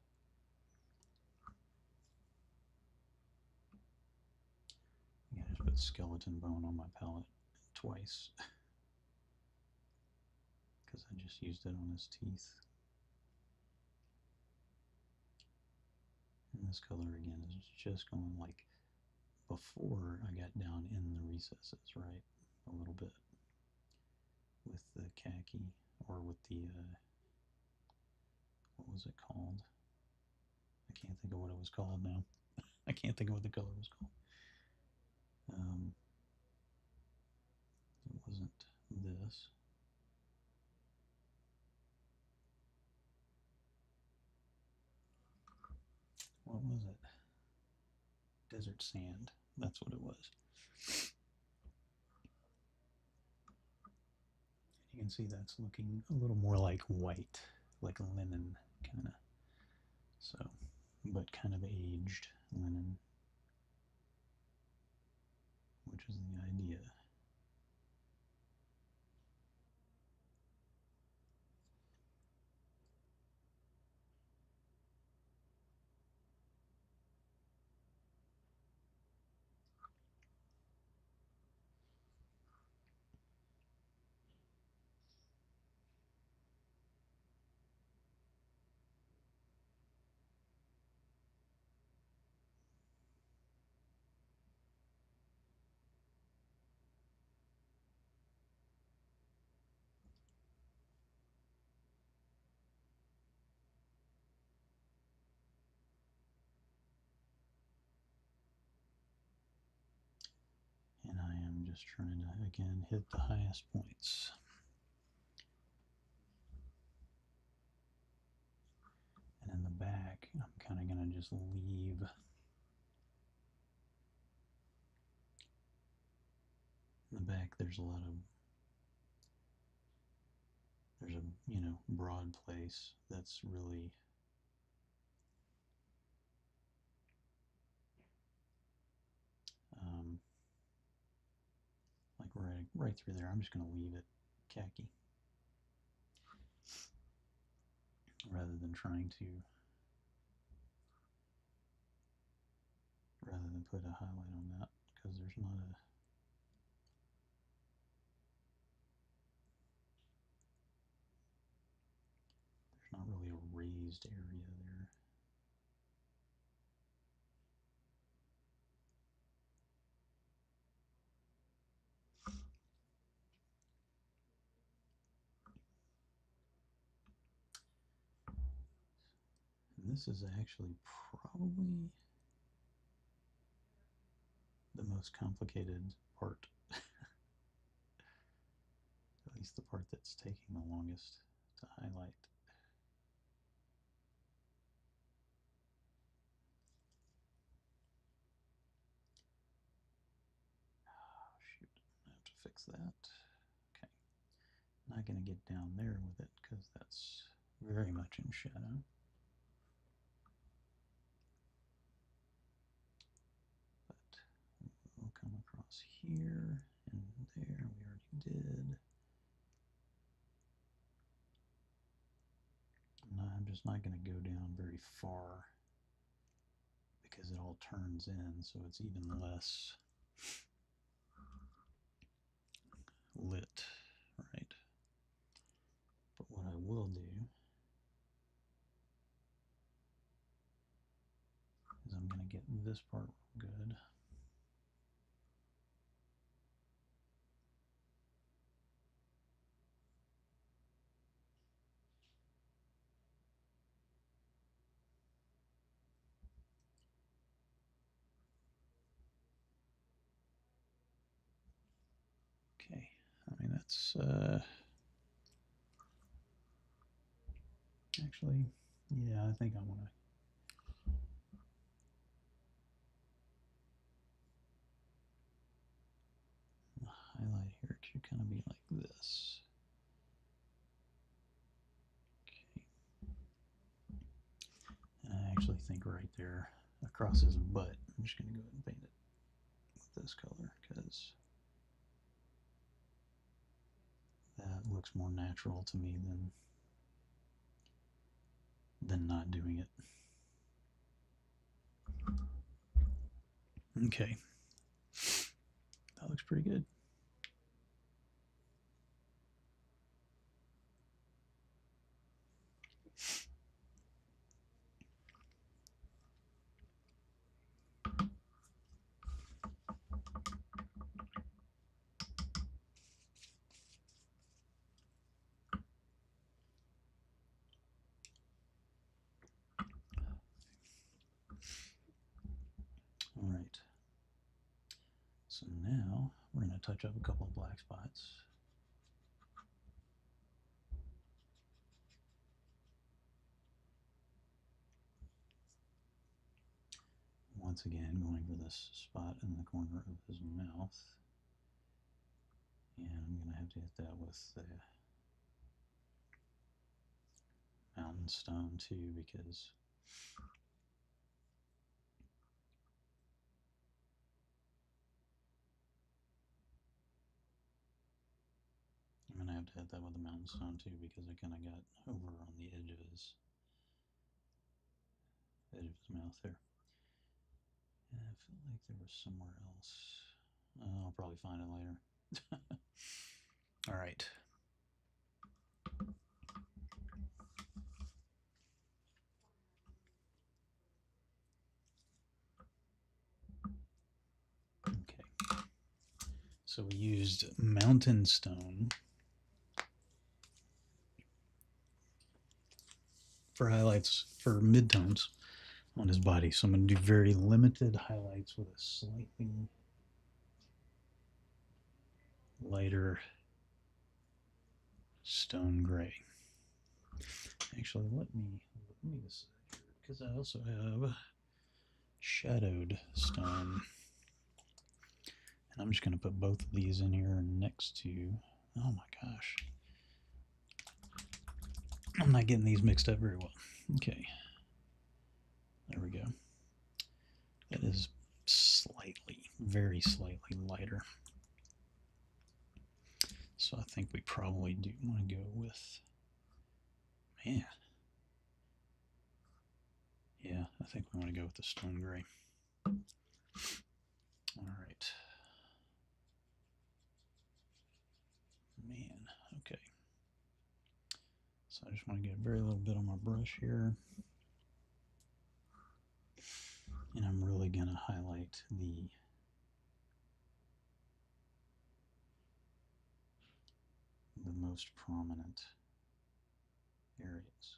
I just put skeleton bone on my palette twice because I just used it on his teeth. And this color again is just going like before I got down in the recesses, right? A little bit with the khaki or with the, what was it called? I can't think of what it was called now. I can't think of what the color was called. It wasn't this. What was it? Desert sand. That's what it was. You can see that's looking a little more like white, like linen, kind of. So, but kind of aged linen, which is the idea. And I am just trying to, again, hit the highest points. And in the back, I'm kind of going to just leave in the back. There's a you know, broad place that's really like right through there. I'm just going to leave it khaki rather than put a highlight on that because there's not really a raised area there. And this is actually probably the most complicated part. At least the part that's taking the longest to highlight. Oh, shoot, I have to fix that. Okay, not going to get down there with it because that's very much in shadow. But we'll come across here and there, we already did. No, I'm just not going to go down very far because it all turns in, so it's even less lit, right? But what I will do is I'm going to get this part good. Okay, I mean that's actually, yeah, I think I want to highlight here. It should kind of be like this. Okay. And I actually think right there across his butt, I'm just going to go ahead and paint it with this color because that looks more natural to me than not doing it. Okay. That looks pretty good. All right. So now we're going to touch up a couple of black spots. Once again, going for this spot in the corner of his mouth. And I'm going to have to hit that with the mountain stone too, because I'm going to have to hit that with the mountain stone too, because I kind of got over on the edge of his mouth there. And I feel like there was somewhere else. I'll probably find it later. All right. Okay. So we used mountain stone for highlights for midtones on his body. So I'm going to do very limited highlights with a slightly lighter stone gray. Actually, let me decide here, because I also have shadowed stone. And I'm just going to put both of these in here next to, oh my gosh. I'm not getting these mixed up very well. Okay. There we go. That is slightly, very slightly lighter. So I think we probably do want to go with, man. Yeah, I think we want to go with the stone gray. All right. Man, okay. So I just want to get a very little bit on my brush here. And I'm really going to highlight the most prominent areas.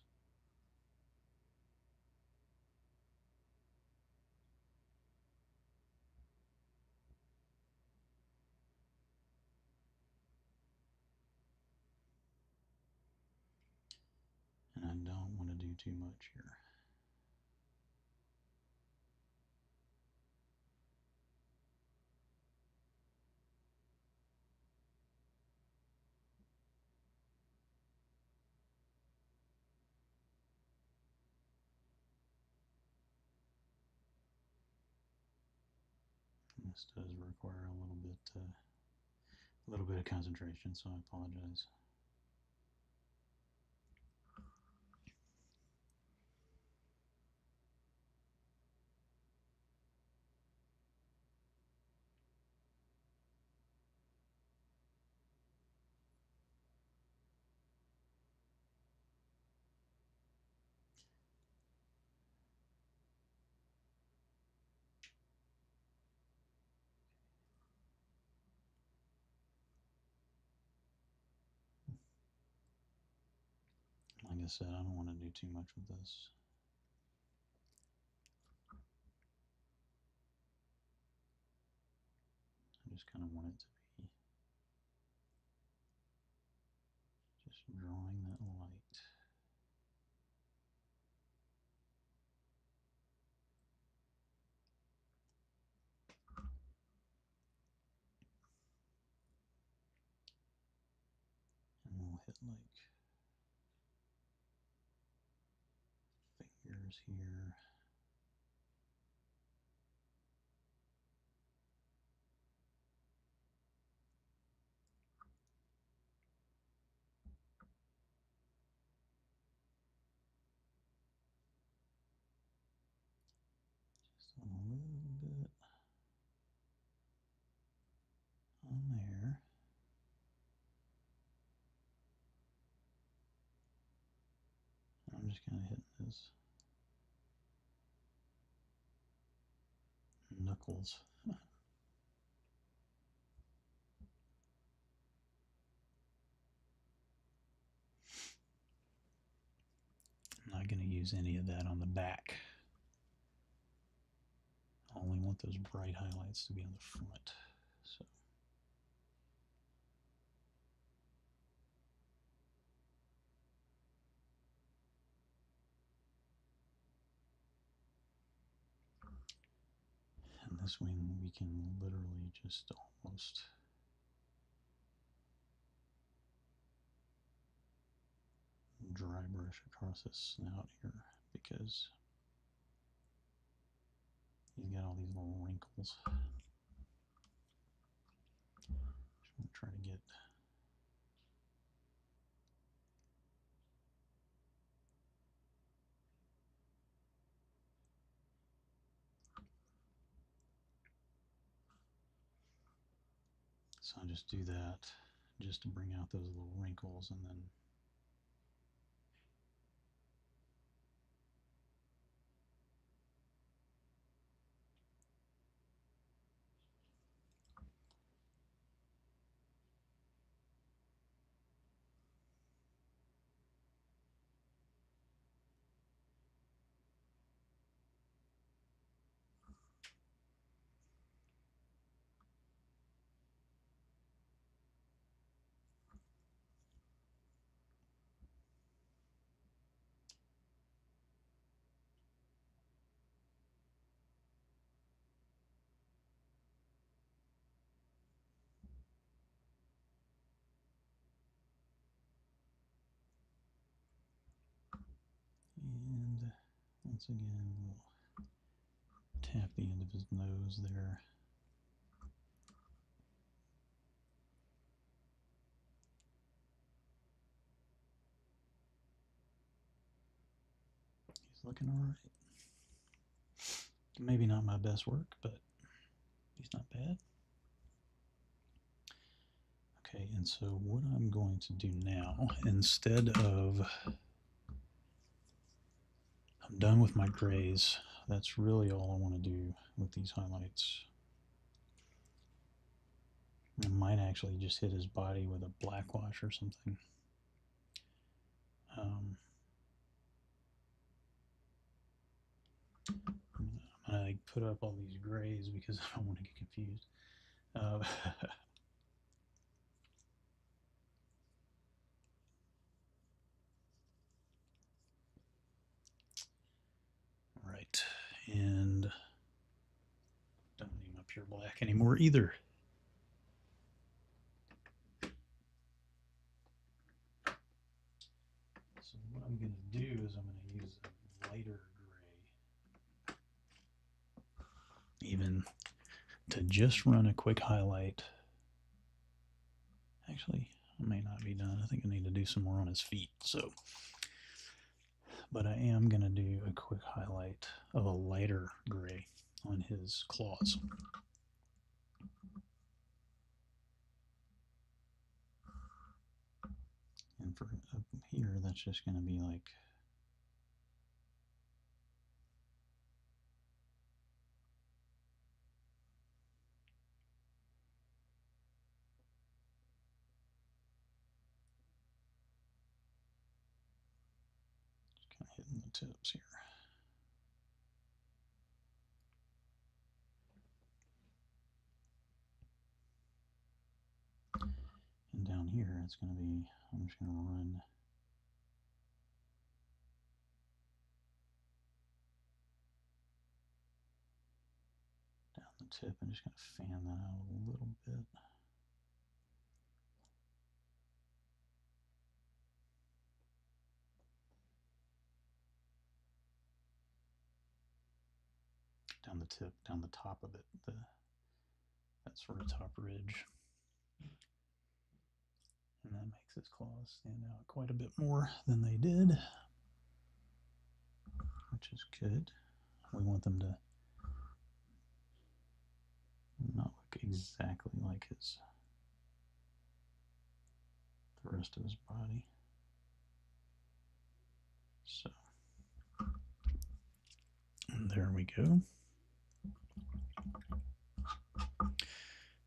do too much here. This does require a little bit of concentration, so I apologize. Like I said, I don't want to do too much with this. I just kind of want it to be just drawing that light. And we'll hit like fingers here. Just a little bit on there. I'm just kind of hitting this knuckles. I'm not going to use any of that on the back. I only want those bright highlights to be on the front. So. And this wing we can literally just almost dry brush across his snout here because he's got all these little wrinkles. Just want to try to get so I just do that just to bring out those little wrinkles, and then and once again we'll tap the end of his nose there. He's looking all right. Maybe not my best work, but he's not bad. Okay, and so what I'm going to do now, instead of, I'm done with my grays. That's really all I want to do with these highlights. I might actually just hit his body with a black wash or something. I'm gonna put up all these grays because I don't want to get confused. And don't need my pure black anymore either. So what I'm going to do is I'm going to use a lighter gray, even to just run a quick highlight. Actually, I may not be done. I think I need to do some more on his feet. So, but I am going to do a quick highlight of a lighter gray on his claws. And for up here, that's just going to be like just kind of hitting the tips here. And down here, it's going to be, I'm just going to run down the tip and just going to fan that out a little bit. Down the tip, down the top of it, that sort of top ridge. And that makes his claws stand out quite a bit more than they did, which is good. We want them to not look exactly like the rest of his body. So, and there we go.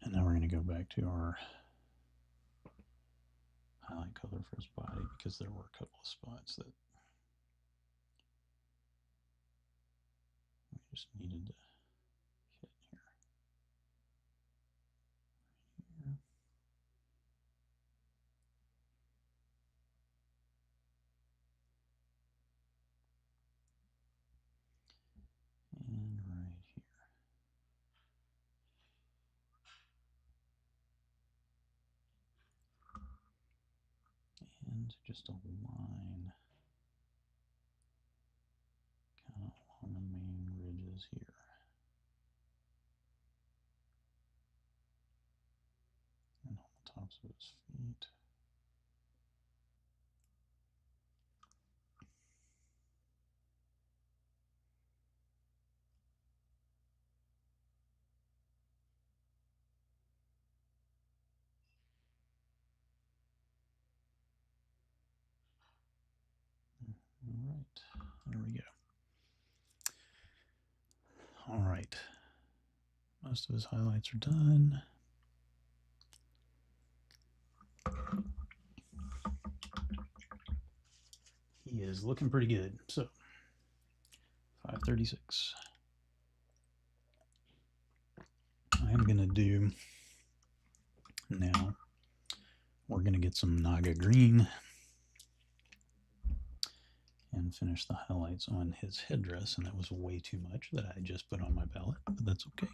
And now we're going to go back to our highlight color for his body, because there were a couple of spots that we just needed to hit here. Right here. And right here. And just a line kind of along the main ridges here. And on the tops of his feet. All right, there we go. All right, most of his highlights are done. He is looking pretty good. So 536. I'm going to do now, we're going to get some Naga green and finish the highlights on his headdress. And that was way too much that I just put on my palette, but that's okay.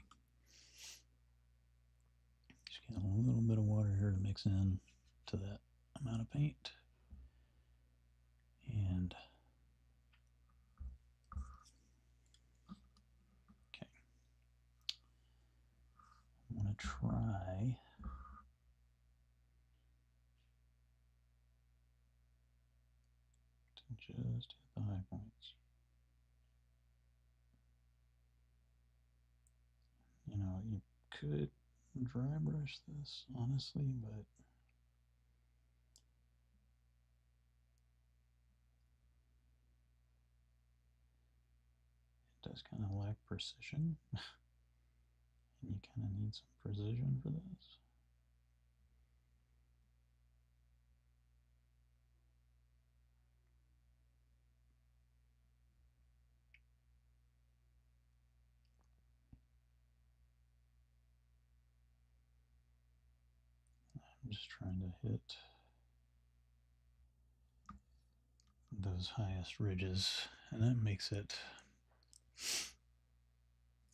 Just get a little bit of water here to mix in to that amount of paint. And okay, I want to try to just hit the high points. You know, you could dry brush this, honestly, but it does kind of lack precision. And you kind of need some precision for this. I'm just trying to hit those highest ridges, and that makes it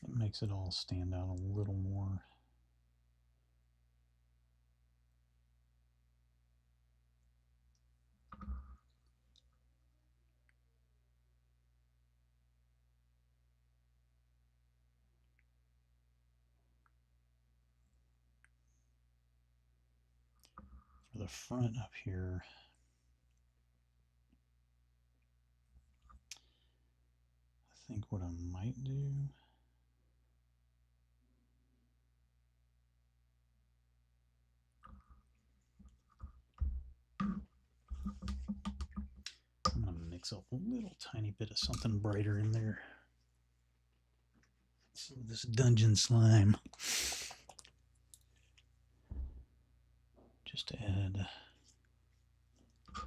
It makes it all stand out a little more. For the front up here, I think what I might do, I'm going to mix up a little tiny bit of something brighter in there. Some of this dungeon slime. Just to add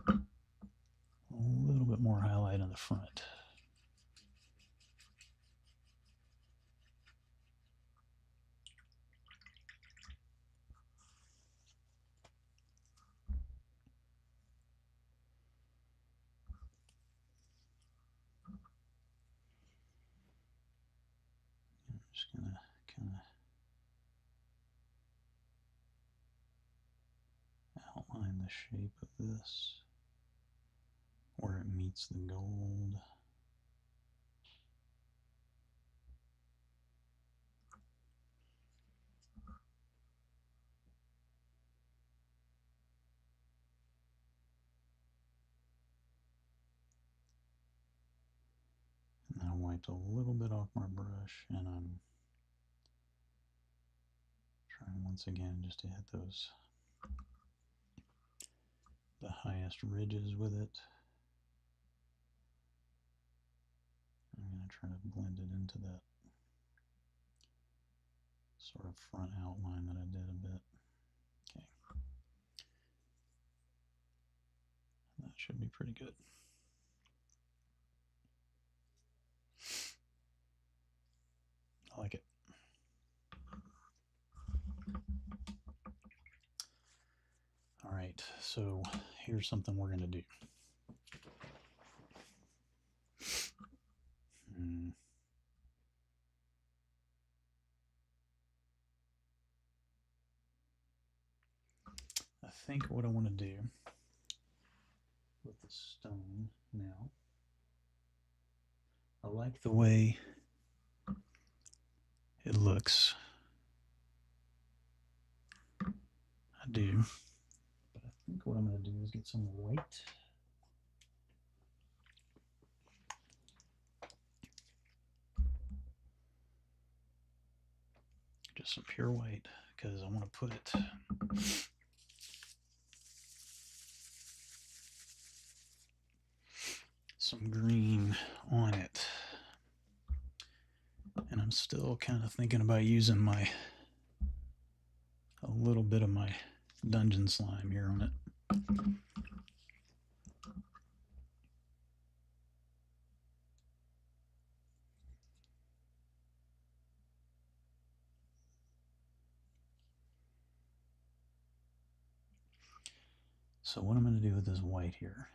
a little bit more highlight on the front. I'm just going to kind of outline the shape of this where it meets the gold. And I wiped a little bit off my brush, and I'm trying once again just to hit the highest ridges with it. I'm going to try to blend it into that sort of front outline that I did a bit. Okay. That should be pretty good. I like it. All right, so here's something we're going to do. I think what I want to do with the stone now, I like the way it looks. I do. But I think what I'm going to do is get some white. Just some pure white, because I want to put some green on it. And I'm still kind of thinking about using a little bit of my dungeon slime here on it. So what I'm going to do with this white here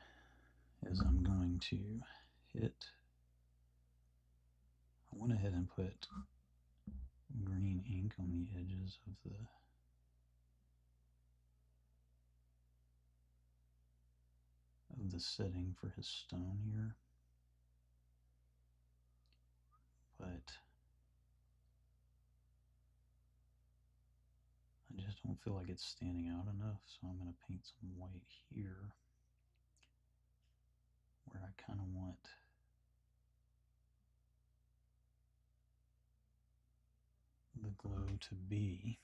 is I'm going to I went ahead and put green ink on the edges of the setting for his stone here. But I just don't feel like it's standing out enough, so I'm going to paint some white here where I kind of want the glow to be.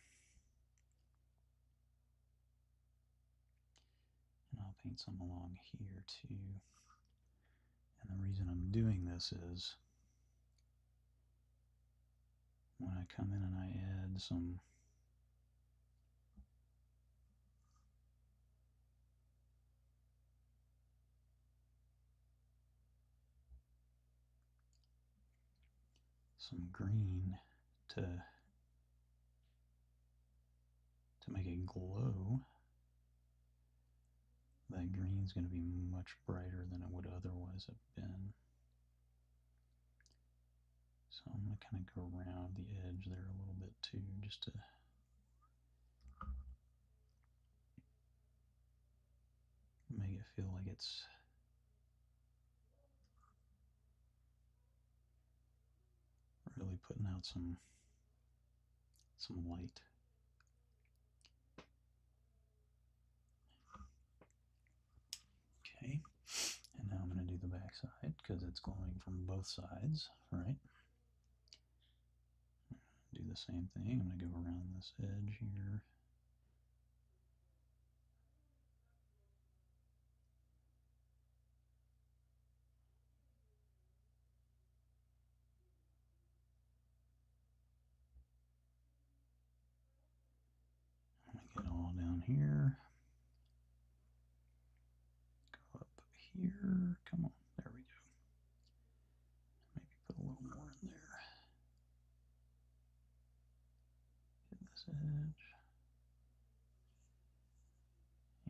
And I'll paint some along here too. And the reason I'm doing this is when I come in and I add some green to make it glow, that green's going to be much brighter than it would otherwise have been. So I'm going to kind of go around the edge there a little bit too, just to make it feel like it's really putting out some light. Okay, and now I'm going to do the back side because it's glowing from both sides, right? Do the same thing. I'm going to go around this edge here. I'm going to get all down here. Go up here. Come on. There we go. Maybe put a little more in there. Hit this edge.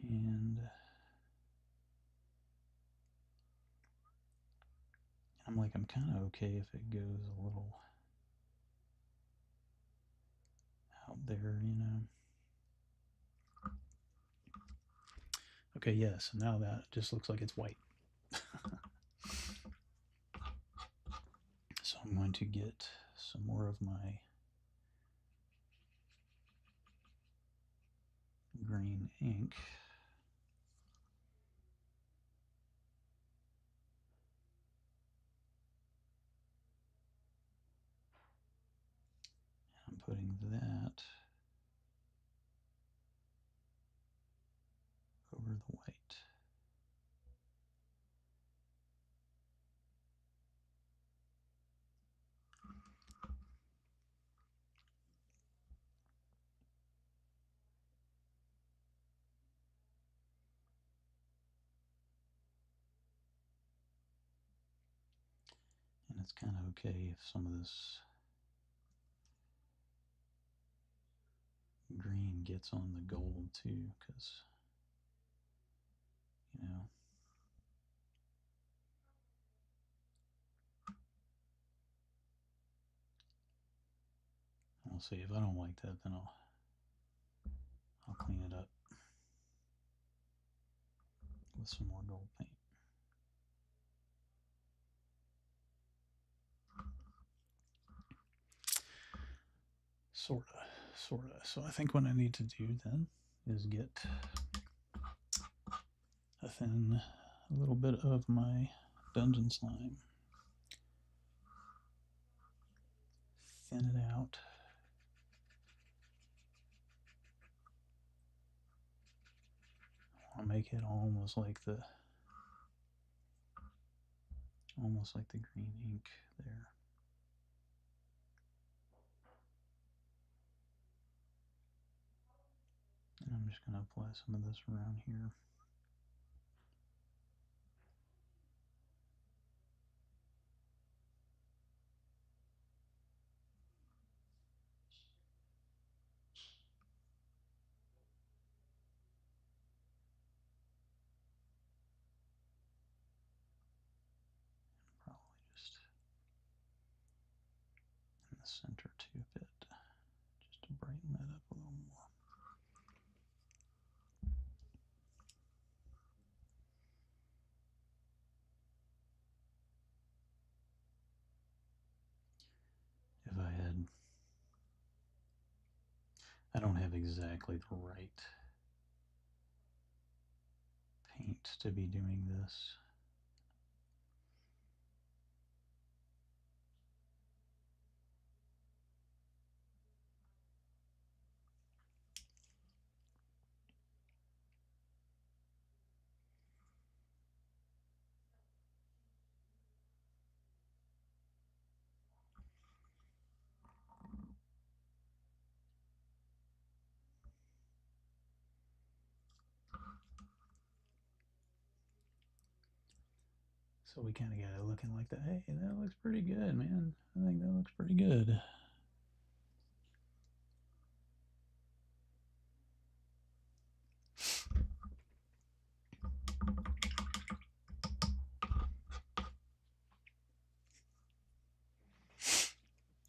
And I'm kind of okay if it goes a little out there, you know. Okay, yes, now that just looks like it's white. So I'm going to get some more of my green ink. I'm putting that over the white. And it's kind of okay if some of this green gets on the gold too, because, you know, we'll see. If I don't like that, then I'll clean it up with some more gold paint. Sorta. So I think what I need to do then is get a little bit of my dungeon slime. Thin it out. I'll make it almost like the green ink there. And I'm just going to apply some of this around here. Probably just in the center too a bit, just to brighten that up a little more. If I don't have exactly the right paint to be doing this. So we kind of got it looking like that. Hey, that looks pretty good, man. I think that looks pretty good.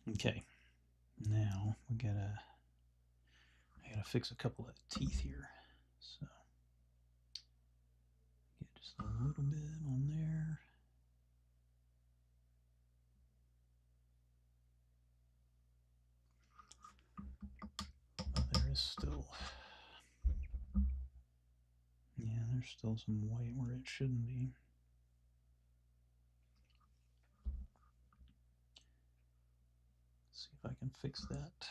Okay, now I gotta fix a couple of teeth here. So get just a little bit on there. Oh, there is still, yeah, there's still some white where it shouldn't be. Let's see if I can fix that.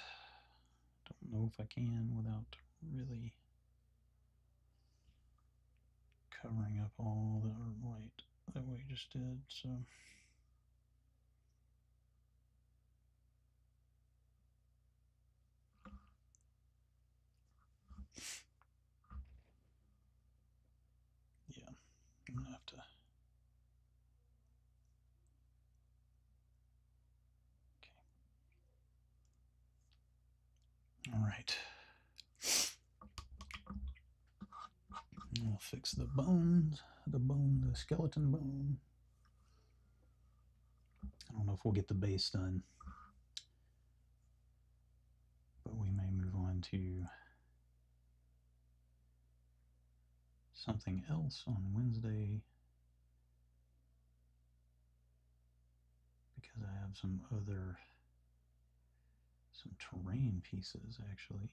Don't know if I can without really covering up all the white that we just did. So yeah, I'm gonna have to. Okay. All right. I'll fix the bones, the skeleton bone. I don't know if we'll get the base done, but we may move on to something else on Wednesday because I have some terrain pieces actually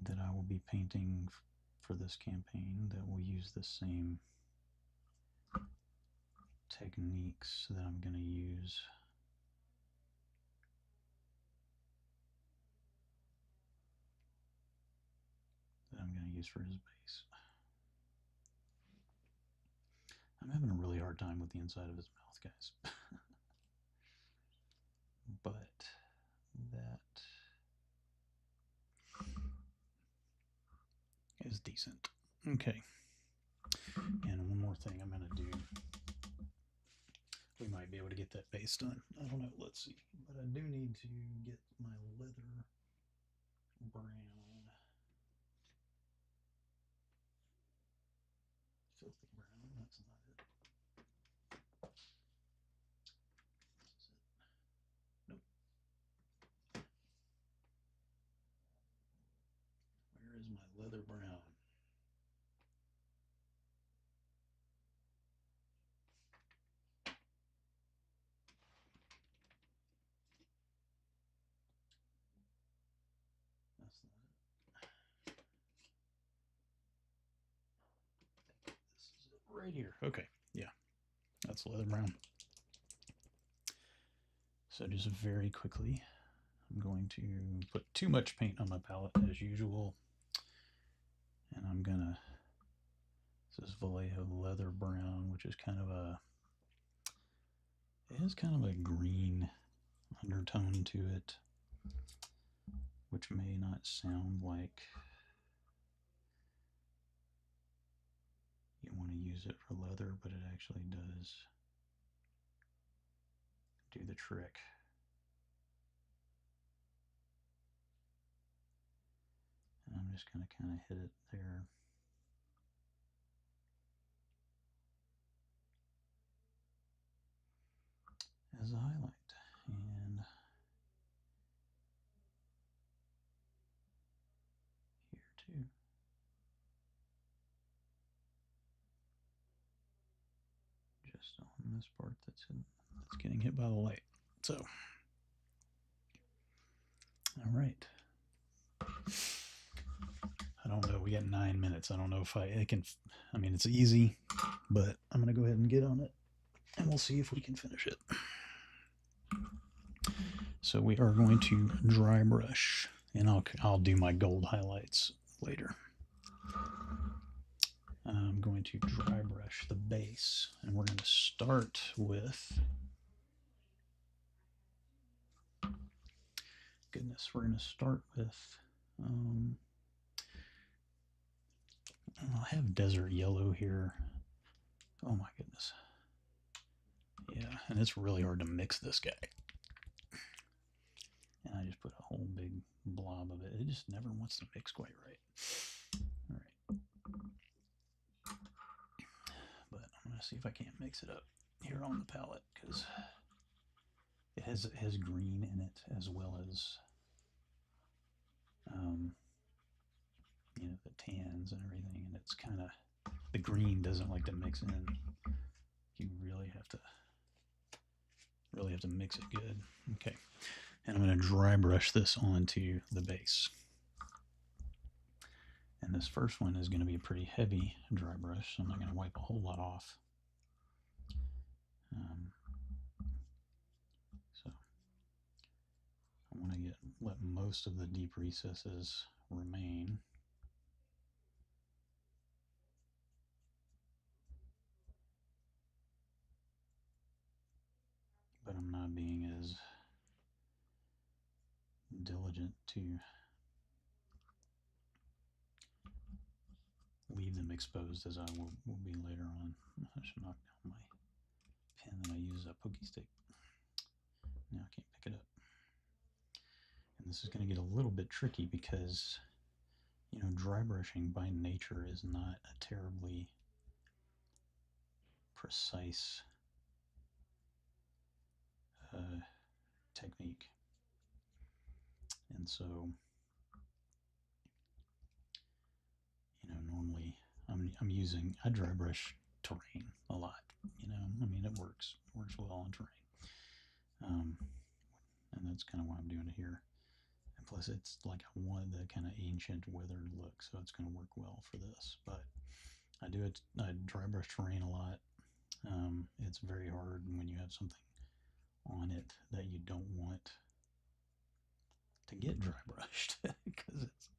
that I will be painting for this campaign that will use the same techniques that I'm going to use. That I'm going to use for his base. I'm having a really hard time with the inside of his mouth, guys. But that is decent. Okay. And one more thing I'm going to do. We might be able to get that base done. I don't know. Let's see. But I do need to get my leather brown. Filthy brown. That's not it. That's it. Nope. Where is my leather brown? That's not it. This is it right here. Okay. Yeah. That's leather brown. So just very quickly, I'm going to put too much paint on my palette as usual. And I'm gonna, this is Vallejo leather brown, which is kind of it has kind of a green undertone to it, which may not sound like you want to use it for leather, but it actually does do the trick. And I'm just going to kind of hit it there. As a highlight. And here too. Just on this part that's getting hit by the light. So, all right. I don't know. We got 9 minutes. I don't know if I can. I mean, it's easy, but I'm going to go ahead and get on it, and we'll see if we can finish it. So we are going to dry brush, and I'll do my gold highlights later. I'm going to dry brush the base, and we're going to start with. Goodness, we're going to start with. I have desert yellow here. Oh my goodness. Yeah, and it's really hard to mix this guy. And I just put a whole big blob of it. It just never wants to mix quite right. All right. But I'm going to see if I can't mix it up. here on the palette because it has green in it as well as the tans and everything, and it's kind of, the green doesn't like to mix in. You really have to mix it good. Okay, and I'm going to dry brush this onto the base. And this first one is going to be a pretty heavy dry brush, so I'm not going to wipe a whole lot off. So I want to let most of the deep recesses remain. But I'm not being as diligent to leave them exposed as I will be later on. I should knock down my pen that I use as a pokey stick. Now I can't pick it up. And this is going to get a little bit tricky because, dry brushing by nature is not a terribly precise technique. And so, normally I dry brush terrain a lot. It works well on terrain. And that's kind of why I'm doing it here. And plus, it's like I want the kind of ancient weathered look, so it's going to work well for this. But I dry brush terrain a lot. It's very hard when you have something on it that you don't want to get dry brushed because it's,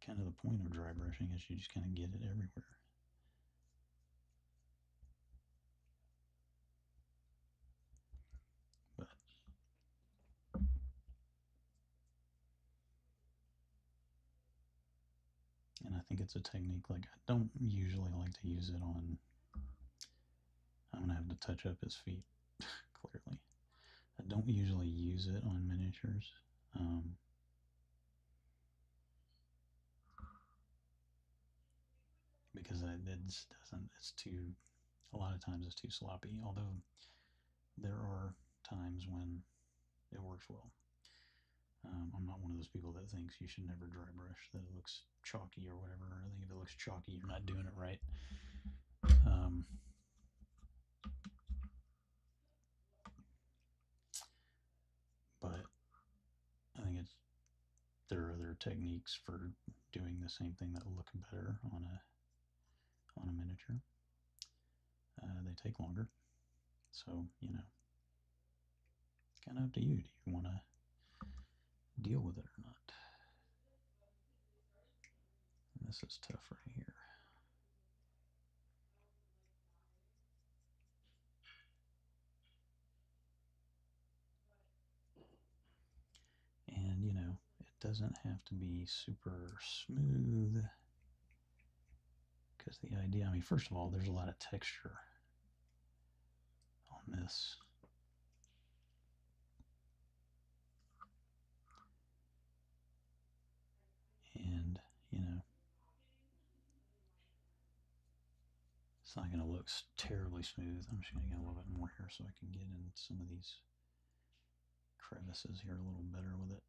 kind of the point of dry brushing is you just kind of get it everywhere. But and I think it's a technique, like I don't usually like to use it on, I'm gonna have to touch up his feet clearly. I don't usually use it on miniatures. Because a lot of times it's too sloppy, although there are times when it works well. I'm not one of those people that thinks you should never dry brush, that it looks chalky or whatever. I think if it looks chalky, you're not doing it right. But I think there are other techniques for doing the same thing that look better on a miniature. They take longer, so it's kind of up to you. Do you want to deal with it or not? And this is tough right here. And it doesn't have to be super smooth, because the idea, first of all, there's a lot of texture on this. And, it's not going to look terribly smooth. I'm just going to get a little bit more here so I can get in some of these crevices here a little better with it.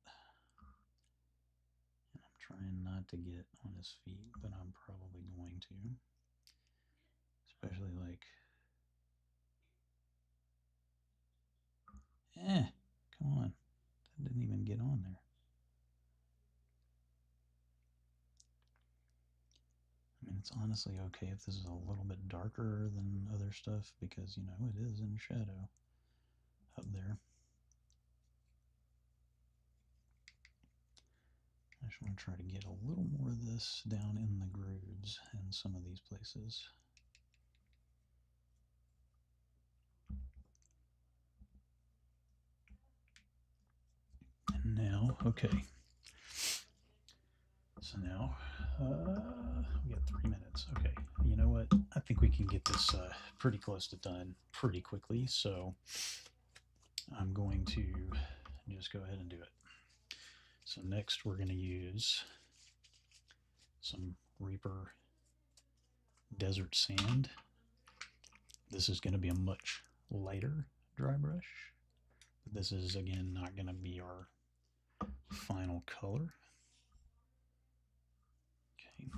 And I'm trying not to get on his feet, but I'm probably going to. Especially like, come on. That didn't even get on there. It's honestly okay if this is a little bit darker than other stuff because, it is in shadow up there. I just want to try to get a little more of this down in the grooves in some of these places. And now, okay. So now, we got 3 minutes. Okay, you know what? I think we can get this pretty close to done pretty quickly. So I'm going to just go ahead and do it. So next we're going to use some Reaper Desert Sand. This is going to be a much lighter dry brush. But this is, again, not going to be our final color. Okay,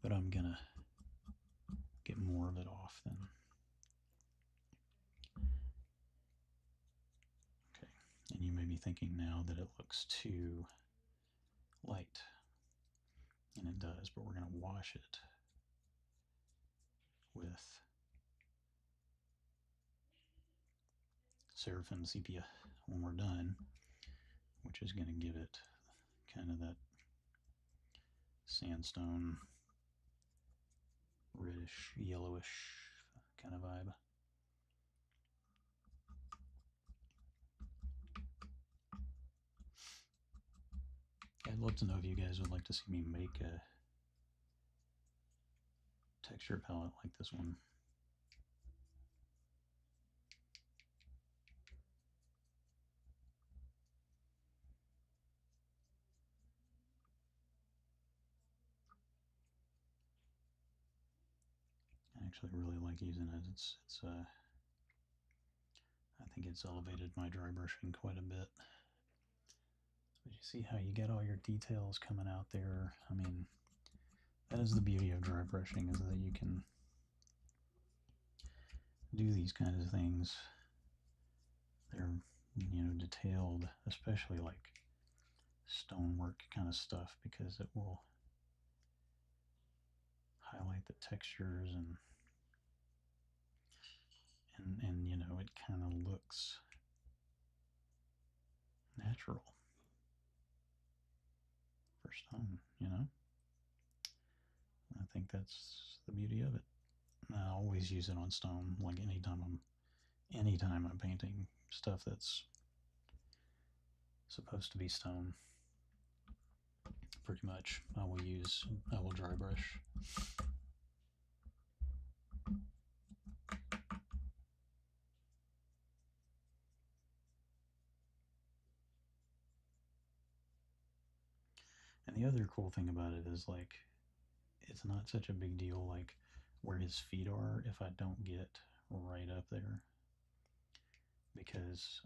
but I'm going to get more of it off then. Okay, and you may be thinking now that it looks too light, and it does, but we're going to wash it with Seraphim Sepia when we're done, which is going to give it kind of that sandstone, reddish, yellowish kind of vibe. I'd love to know if you guys would like to see me make a texture palette like this one. I actually really like using it. I think it's elevated my dry brushing quite a bit. But you see how you get all your details coming out there? I mean, that is the beauty of dry brushing, is that you can do these kinds of things. They're, detailed, especially like stonework kind of stuff, because it will highlight the textures and it kind of looks natural for stone, I think that's the beauty of it. And I always use it on stone, like anytime I'm painting stuff that's supposed to be stone. Pretty much, I will dry brush. And the other cool thing about it is, like, it's not such a big deal, like, where his feet are if I don't get right up there, because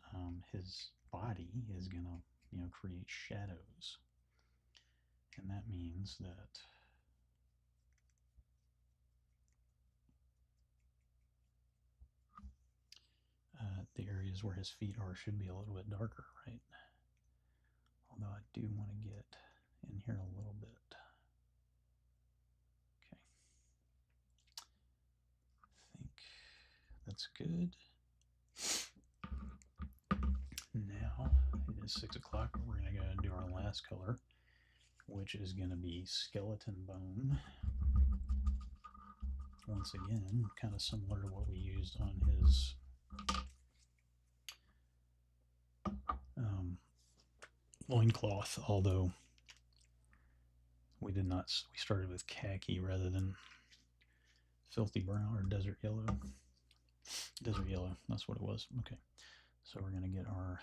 his body is gonna, create shadows, and that means that the areas where his feet are should be a little bit darker, right? Although I do want to get in here a little bit. Okay. I think that's good. Now it is 6 o'clock. We're going to go and do our last color, which is going to be skeleton bone. Once again, kind of similar to what we used on his loincloth, although we started with khaki rather than filthy brown or desert yellow. Desert yellow, that's what it was. Okay, so we're going to get our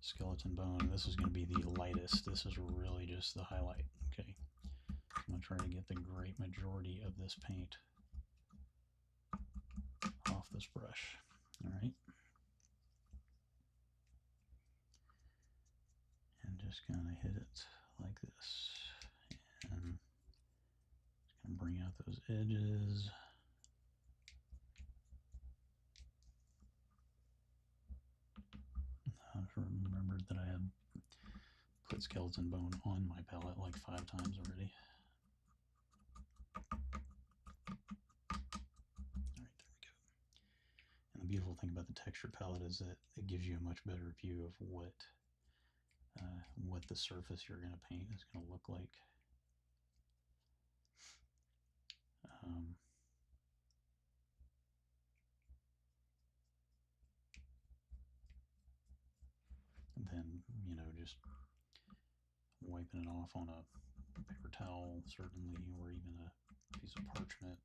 skeleton bone. This is going to be the lightest. This is really just the highlight. Okay, I'm going to try to get the great majority of this paint off this brush. All right, and just kind of hit it like this, and just going to bring out those edges. I've remembered that I had put skeleton bone on my palette like 5 times already. Alright, there we go. And the beautiful thing about the texture palette is that it gives you a much better view of what the surface you're going to paint is going to look like. And then, just wiping it off on a paper towel, certainly, or even a piece of parchment.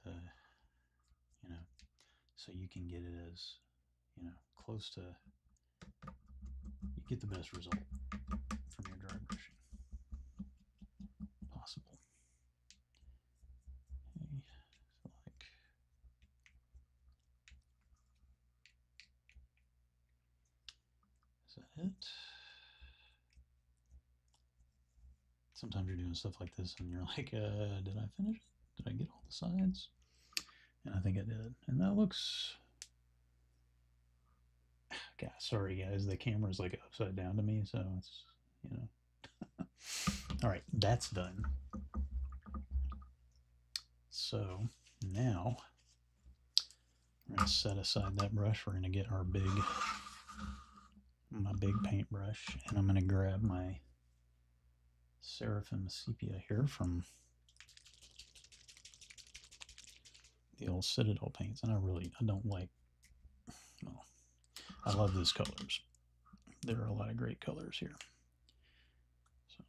you know, so you can get it as, you know, close to, you get the best result from your dry brushing possible. Okay, so like, is that it? Sometimes you're doing stuff like this and you're like, did I finish it? Did I get all the sides? And I think I did. And that looks, God, sorry guys, the camera's like upside down to me, so it's, you know. All right, that's done. So now we're gonna set aside that brush. We're gonna get our my big paintbrush, and I'm gonna grab my Seraphim Sepia here from the old Citadel paints, and I don't like, well, I love these colors. There are a lot of great colors here. So.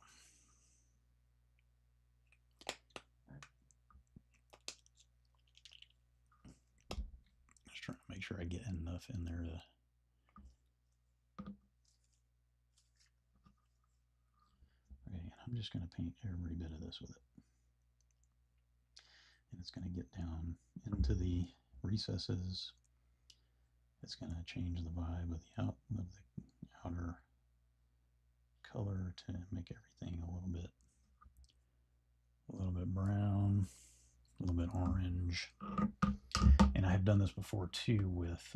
Just trying to make sure I get enough in there to. Okay, and I'm just going to paint every bit of this with it. And it's going to get down into the recesses. It's going to change the vibe of the outer color to make everything a little bit brown, a little bit orange. And I have done this before too with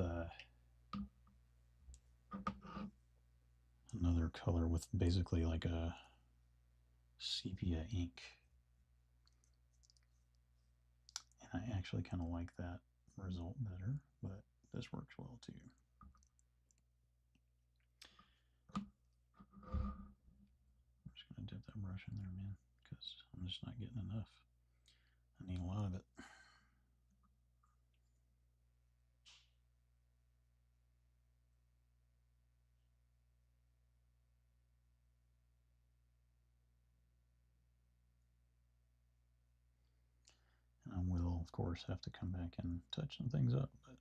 another color with basically like a sepia ink. And I actually kind of like that result better, but this works well too. I'm just going to dip that brush in there, man, because I'm just not getting enough. I need a lot of it. And I will, of course, have to come back and touch some things up, but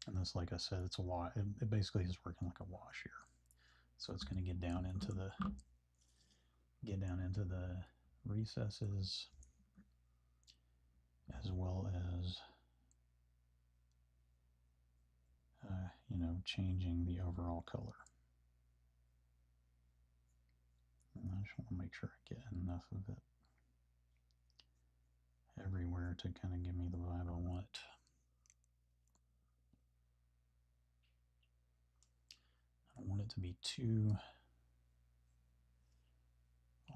and this, like I said, it's a wash. It basically is working like a wash here. So it's going to get down into the recesses, as well as you know, changing the overall color. And I just want to make sure I get enough of it everywhere to kind of give me the vibe I want. I don't want it to be too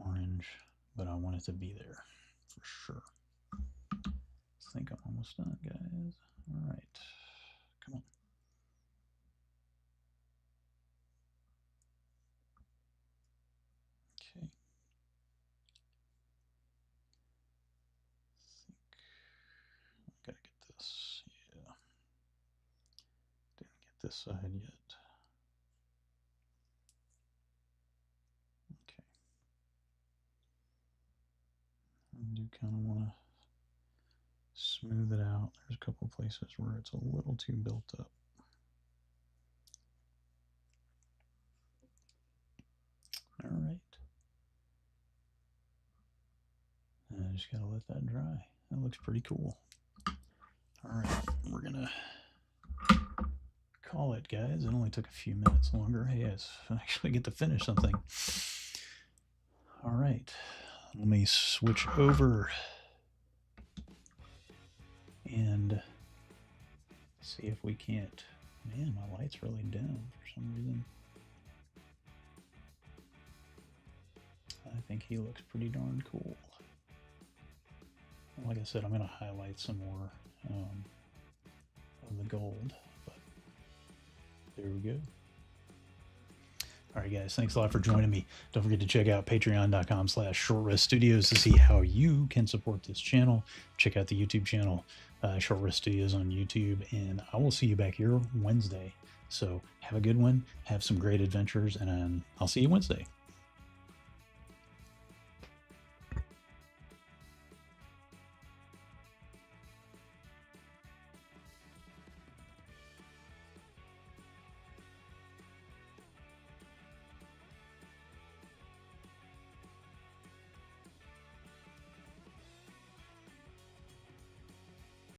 orange, but I want it to be there for sure. I think I'm almost done, guys. All right, come on. Okay. I gotta get this. Yeah. Didn't get this side yet. Okay. I do kind of want to smooth it out. There's a couple places where it's a little too built up. All right. And I just gotta let that dry. That looks pretty cool. All right, we're gonna call it, guys. It only took a few minutes longer. Hey, yes, I actually get to finish something. All right, let me switch over and see if we can't. Man, my light's really dim for some reason. I think he looks pretty darn cool. Like I said, I'm going to highlight some more of the gold, but there we go. All right, guys, thanks a lot for joining me. Don't forget to check out patreon.com/shortreststudios to see how you can support this channel. Check out the YouTube channel, Short Rest Studios on YouTube, and I will see you back here Wednesday. So have a good one, have some great adventures, and I'll see you Wednesday.